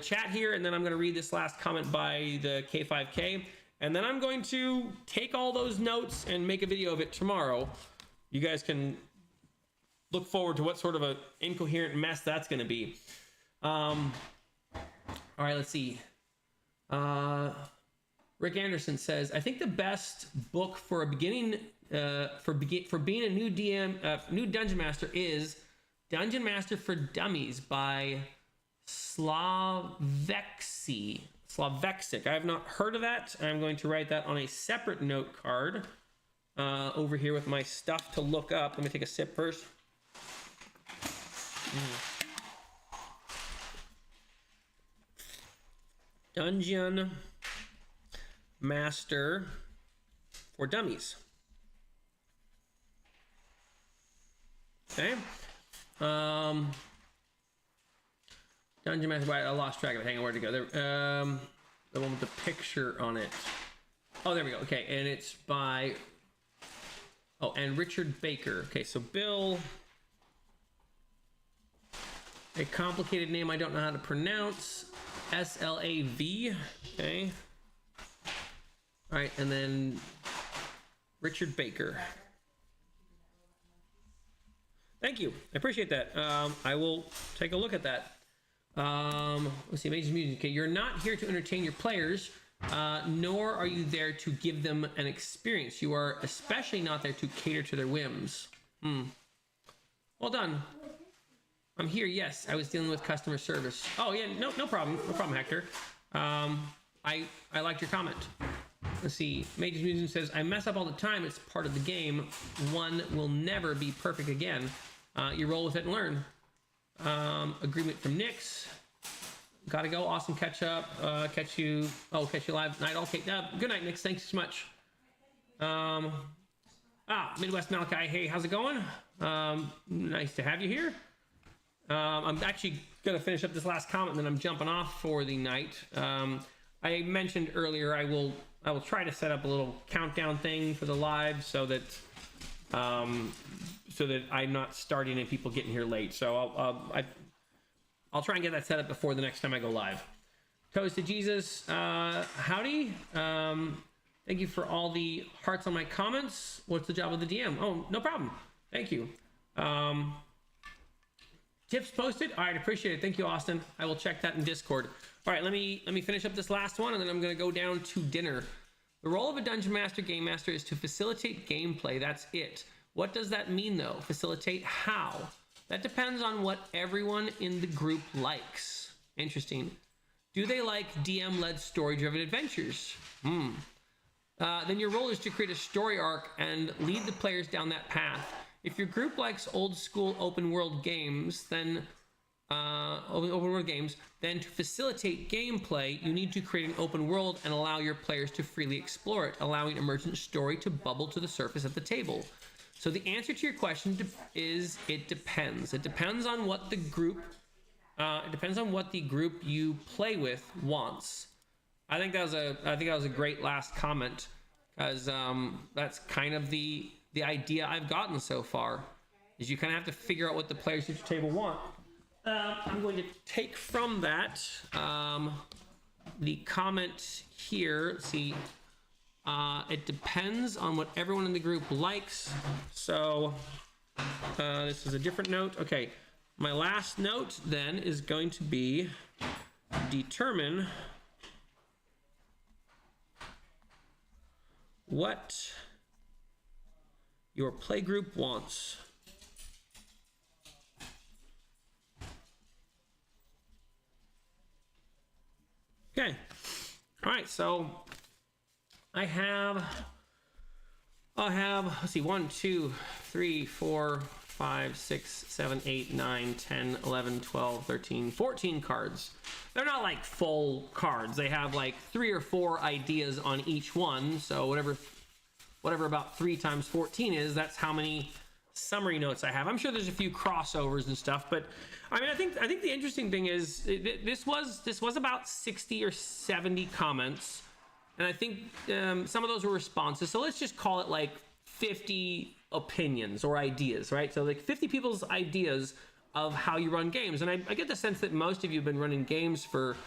chat here, and then I'm going to read this last comment by the K5K, and then I'm going to take all those notes and make a video of it tomorrow. You guys can look forward to what sort of an incoherent mess that's going to be. All right, let's see. Rick Anderson says, I think the best book for a beginning for being a new DM, new dungeon master is Dungeon Master for Dummies by Slavexic. I have not heard of that. I'm going to write that on a separate note card over here with my stuff to look up. Let me take a sip first. Dungeon Master for Dummies. Okay. Dungeon Master. I lost track of it. Hang on, where'd it go? There, the one with the picture on it. Oh, there we go. Okay, and it's by. Oh, and Richard Baker. Okay, so Bill. A complicated name I don't know how to pronounce. S-L-A-V. Okay. All right, and then Richard Baker. Thank you. I appreciate that. I will take a look at that. Let's see, Mage's Musing. Okay, you're not here to entertain your players, nor are you there to give them an experience. You are especially not there to cater to their whims. Well done. I'm here, yes. I was dealing with customer service. Oh, yeah, no problem. No problem, Hector. I liked your comment. Let's see. Mage's Musing says, I mess up all the time. It's part of the game. One will never be perfect again. You roll with it and learn. Agreement from Nyx. Gotta go. Awesome catch up. Catch you live night. Okay. Good night, Nyx. Thanks so much. Midwest Malachi. Hey, how's it going? Nice to have you here. I'm actually gonna finish up this last comment, and then I'm jumping off for the night. I mentioned earlier I will try to set up a little countdown thing for the live so that I'm not starting and people getting here late. So I'll try and get that set up before the next time I go live. Toast to Jesus. Howdy. Thank you for all the hearts on my comments. What's the job of the DM? Oh, no problem. Thank you. Tips posted. All right, appreciate it. Thank you, Austin. I will check that in Discord. All right, let me finish up this last one, and then I'm going to go down to dinner. The role of a Dungeon Master, Game Master is to facilitate gameplay. That's it. What does that mean, though? Facilitate how? That depends on what everyone in the group likes. Interesting. Do they like DM-led story-driven adventures? Then your role is to create a story arc and lead the players down that path. If your group likes old-school open-world games, then then to facilitate gameplay, you need to create an open world and allow your players to freely explore it, allowing emergent story to bubble to the surface at the table. So the answer to your question is it depends. It depends on what the group you play with wants. I think that was a great last comment, because that's kind of the idea I've gotten so far, is you kind of have to figure out what the players at your table want. I'm going to take from that the comment here. Let's see, it depends on what everyone in the group likes. So this is a different note. Okay, my last note then is going to be determine what your playgroup wants. Okay. All right. So I'll have, let's see, 1, 2, 3, 4, 5, 6, 7, 8, 9, 10, 11, 12, 13, 14 cards. They're not like full cards. They have like 3 or 4 ideas on each one. So whatever about 3 times 14 is, that's how many summary notes I have. I'm sure there's a few crossovers and stuff, but I mean, I think the interesting thing is this was about 60 or 70 comments, and I think some of those were responses. So let's just call it like 50 opinions or ideas, right? So like 50 people's ideas of how you run games. And I get the sense that most of you have been running games for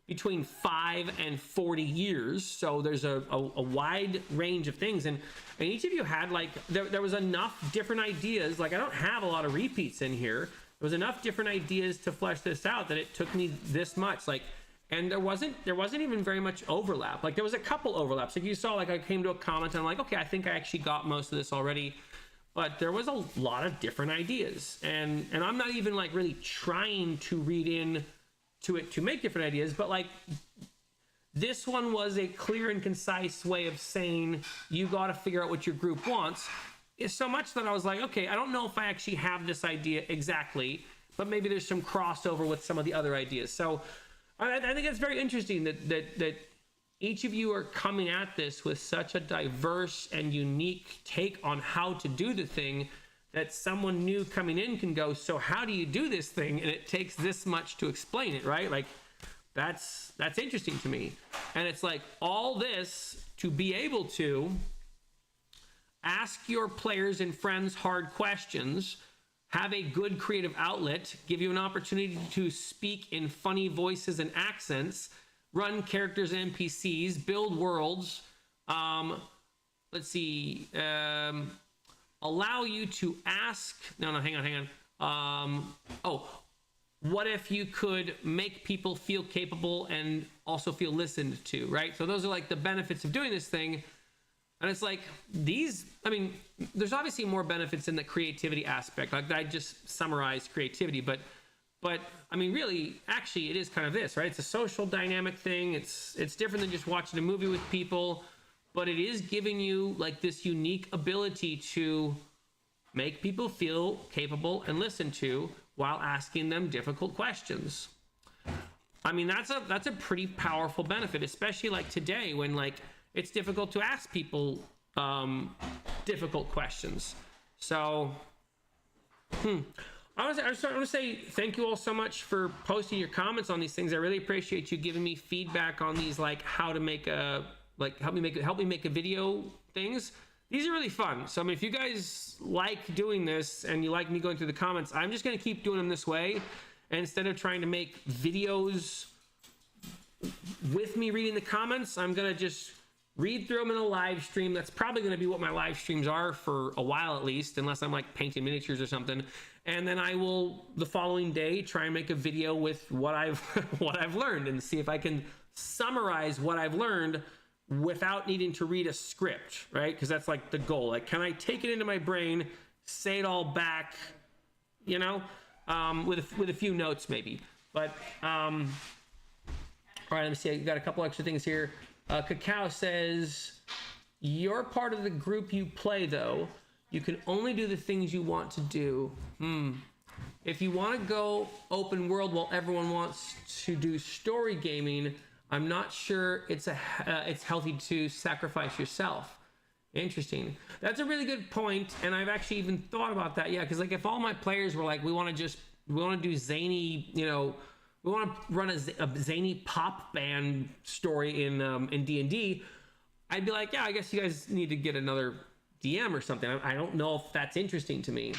between 5 and 40 years. So there's a wide range of things. And each of you had like, there was enough different ideas. Like I don't have a lot of repeats in here. There was enough different ideas to flesh this out that it took me this much. Like, and there wasn't even very much overlap. Like there was a couple overlaps. Like you saw, like I came to a comment and I'm like, okay, I think I actually got most of this already. But there was a lot of different ideas. And I'm not even like really trying to read in to it to make different ideas, but like this one was a clear and concise way of saying you got to figure out what your group wants. It's so much that I was like, okay, I don't know if I actually have this idea exactly, but maybe there's some crossover with some of the other ideas. So I think it's very interesting that each of you are coming at this with such a diverse and unique take on how to do the thing, that someone new coming in can go, so how do you do this thing? And it takes this much to explain it, right? Like that's interesting to me. And it's like all this to be able to ask your players and friends hard questions, have a good creative outlet, give you an opportunity to speak in funny voices and accents, run characters and NPCs, build worlds, let's see, allow you to ask, hang on. What if you could make people feel capable and also feel listened to, right? So those are like the benefits of doing this thing. And it's like these, I mean, there's obviously more benefits in the creativity aspect. Like I just summarized creativity, but I mean, really, actually, it is kind of this, right? It's a social dynamic thing. It's different than just watching a movie with people, but it is giving you like this unique ability to make people feel capable and listened to while asking them difficult questions. I mean, that's a pretty powerful benefit, especially like today when like it's difficult to ask people difficult questions. So, I want to say thank you all so much for posting your comments on these things. I really appreciate you giving me feedback on these, like how to make a, like help me make a video things. These are really fun. So I mean, if you guys like doing this and you like me going through the comments, I'm just going to keep doing them this way. And instead of trying to make videos with me reading the comments, I'm going to just read through them in a live stream. That's probably going to be what my live streams are for a while at least, unless I'm like painting miniatures or something. And then I will, the following day, try and make a video with what I've what I've learned and see if I can summarize what I've learned without needing to read a script, right? Because that's like the goal. Like, can I take it into my brain, say it all back, you know, with a few notes maybe. But all right, let me see. I got a couple extra things here. Cacao says, you're part of the group you play, though. You can only do the things you want to do. If you want to go open world while everyone wants to do story gaming, I'm not sure it's healthy to sacrifice yourself. Interesting. That's a really good point, and I've actually even thought about that. Yeah, because like if all my players were like, we want to do zany, you know, we want to run a zany pop band story in D&D, I'd be like, yeah, I guess you guys need to get another DM or something. I don't know if that's interesting to me.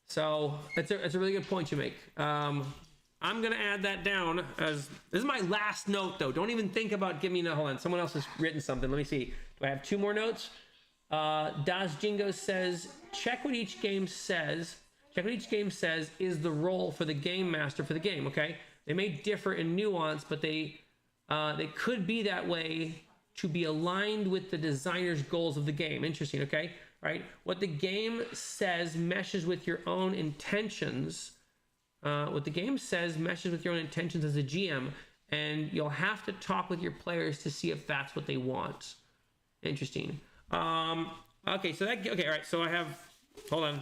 So it's a really good point you make. I'm going to add that down as, this is my last note though. Don't even think about giving me, hold on, someone else has written something. Let me see. Do I have 2 more notes? Das Jingo says, check what each game says is the role for the game master for the game, okay? They may differ in nuance, but they could be that way to be aligned with the designer's goals of the game. Interesting, okay? Right? What the game says meshes with your own intentions. What the game says meshes with your own intentions as a GM, and you'll have to talk with your players to see if that's what they want. Interesting. Okay, so that, okay, all right, so I have, hold on.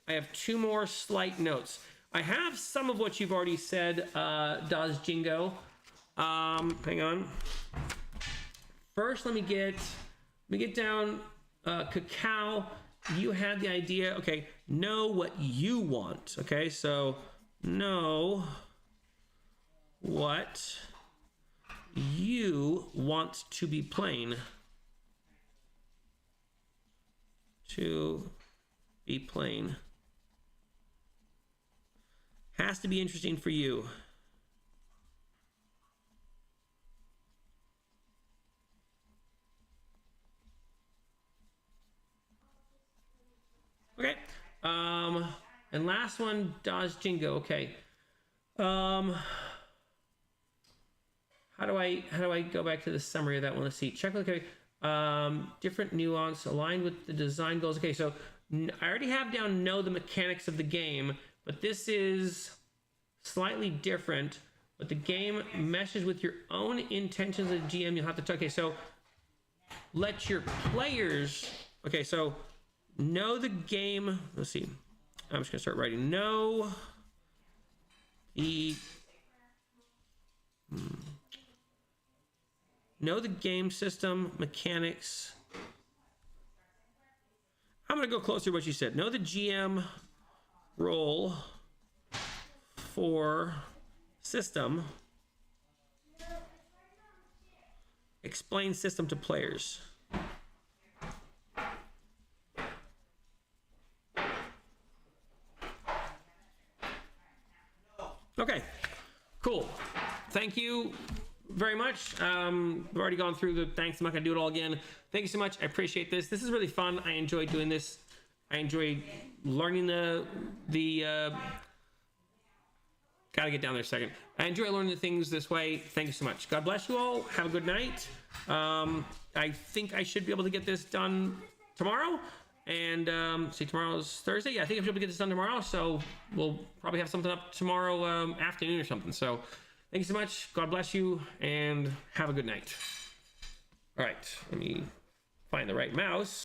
I have 2 more slight notes. I have some of what you've already said, Das Jingo. Hang on. First, let me get down, Cacao. You had the idea, okay, know what you want. Okay, so know what you want to be playing. To be playing. Has to be interesting for you. Okay. And last one, Das Jingo. Okay. How do I go back to the summary of that one? Let's see. Check. Okay. Different nuance aligned with the design goals. Okay. So I already have down know the mechanics of the game, but this is slightly different. But the game meshes with your own intentions as a GM. You'll have to talk. Okay. So let your players. Okay. So know the game. Let's see. I'm just gonna start writing. Know the know the game system mechanics. I'm gonna go closer to what you said. Know the GM role for system. Explain system to players. Okay, cool. Thank you very much. We've already gone through the thanks. I'm not gonna do it all again. Thank you so much. I appreciate this. This is really fun. I enjoy doing this. I enjoy learning gotta get down there a second. I enjoy learning the things this way. Thank you so much. God bless you all. Have a good night. I think I should be able to get this done tomorrow. And see, tomorrow's Thursday. Yeah, I think I should be able to get this done tomorrow. So we'll probably have something up tomorrow afternoon or something. So thank you so much. God bless you and have a good night. All right, let me find the right mouse.